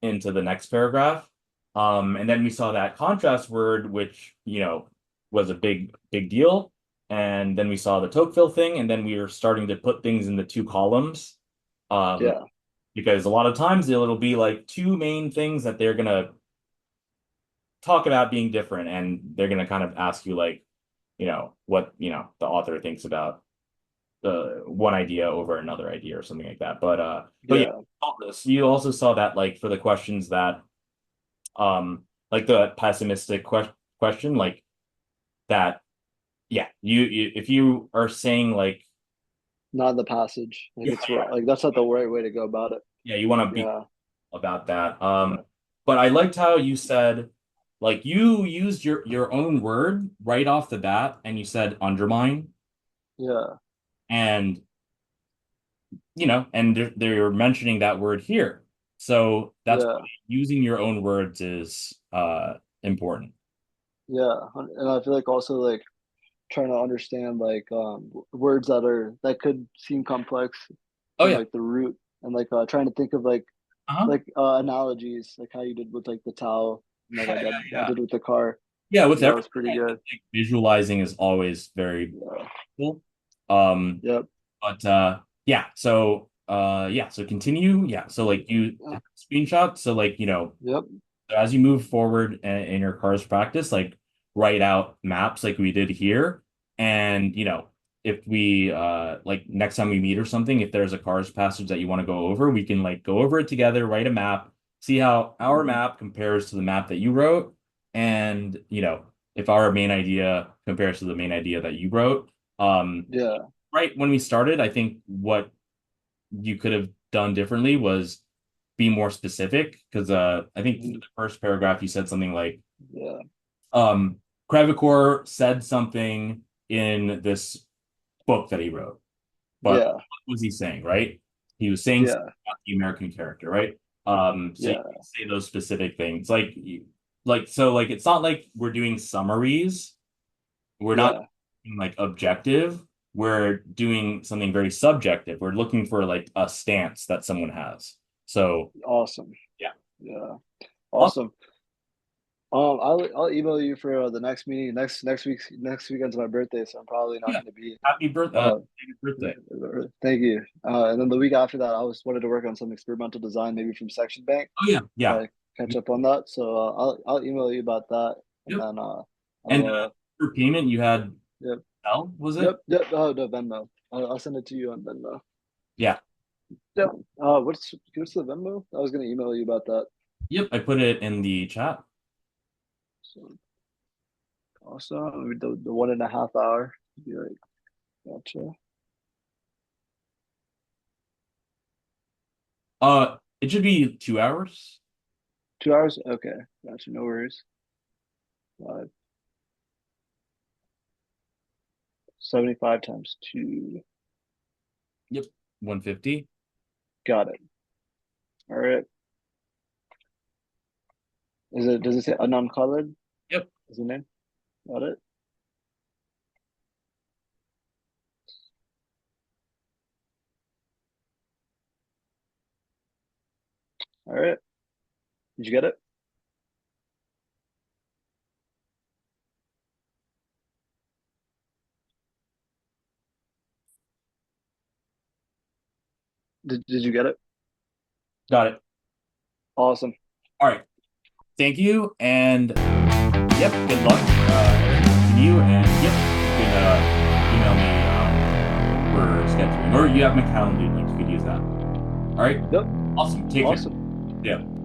into the next paragraph. And then we saw that contrast word, which, was a big deal. And then we saw the Tocqueville thing, and then we were starting to put things in the two columns. Um, Yeah. because a lot of times it'll be like two main things that they're gonna talk about being different, and they're gonna kind of ask you like, what, the author thinks about the one idea over another idea or something like that. But yeah, Yeah. all this. You also saw that like for the questions that like the pessimistic question, like that, yeah, you if you are saying like, Not in the passage. Like yeah, it's wrong. Like that's not the right way to go about it. yeah, you want to be Yeah. about that. Yeah. But I liked how you said like you used your own word right off the bat and you said undermine Yeah. and and they're mentioning that word here. So that's why Yeah. using your own words is important. Yeah. And I feel like also like trying to understand like words that could seem complex Oh from yeah. like the root and like trying to think of Uh-huh. like analogies like how you did with like the towel and like Yeah, yeah, I yeah. did with the car. Yeah, with So that everything, was pretty I think good. like visualizing is always very Yeah. cool. Um, Yep. but yeah, so continue. Yeah, so like you Yeah. have screenshots. So like, Yep. as you move forward in your cars practice, like write out maps like we did here. And if we like next time we meet or something, if there's a cars passage that you want to go over, we can like go over it together, write a map, see how our Hmm. map compares to the map that you wrote, and if our main idea compares to the main idea that you wrote. Um, Yeah. right when we started, I think what you could have done differently was be more specific because I think Mhm. the first paragraph you said something like Yeah, um Crevecoeur said something in this book that he wrote. But yeah, what was he saying, right? He was saying something yeah, about the American character, right? So you yeah, can say those specific things. Like it's not like we're doing summaries. We're not yeah. doing like objective. We're doing something very subjective. We're looking for like a stance that someone has. So Awesome. yeah. Yeah, Awesome. awesome. I'll email you for the next meeting. Next weekend's my birthday, so I'm probably not Yeah. going to be. Happy birthday. Uh, Happy birthday. Thank you. And then the week after that, I was wanted to work on some experimental design, maybe from Section Bank. Oh yeah. Yeah. Catch up on that. So I'll email you about that, and Yep. then And I'll for payment, you had yep, L, was it? yep. Oh, no, Venmo. I'll send it to you on Venmo. Yeah. Yep. What's the Venmo? I was gonna email you about that. Yep. I put it in the chat. So awesome. The 1.5 hour. Be like, gotcha. It should be 2 hours. 2 hours? Okay. Gotcha. No worries. 75 times two. Yep. 150. Got it. All right. Does it say unknown colored? Yep. Is the name? Got it. All right. Did you get it? Did you get it? Got it. Awesome. All right. Thank you. And yep, good luck, to you. And yep, you can email me for scheduling. Or you have my calendar link. You could use that. All right. Yep. Awesome. Take care. Awesome. Yeah.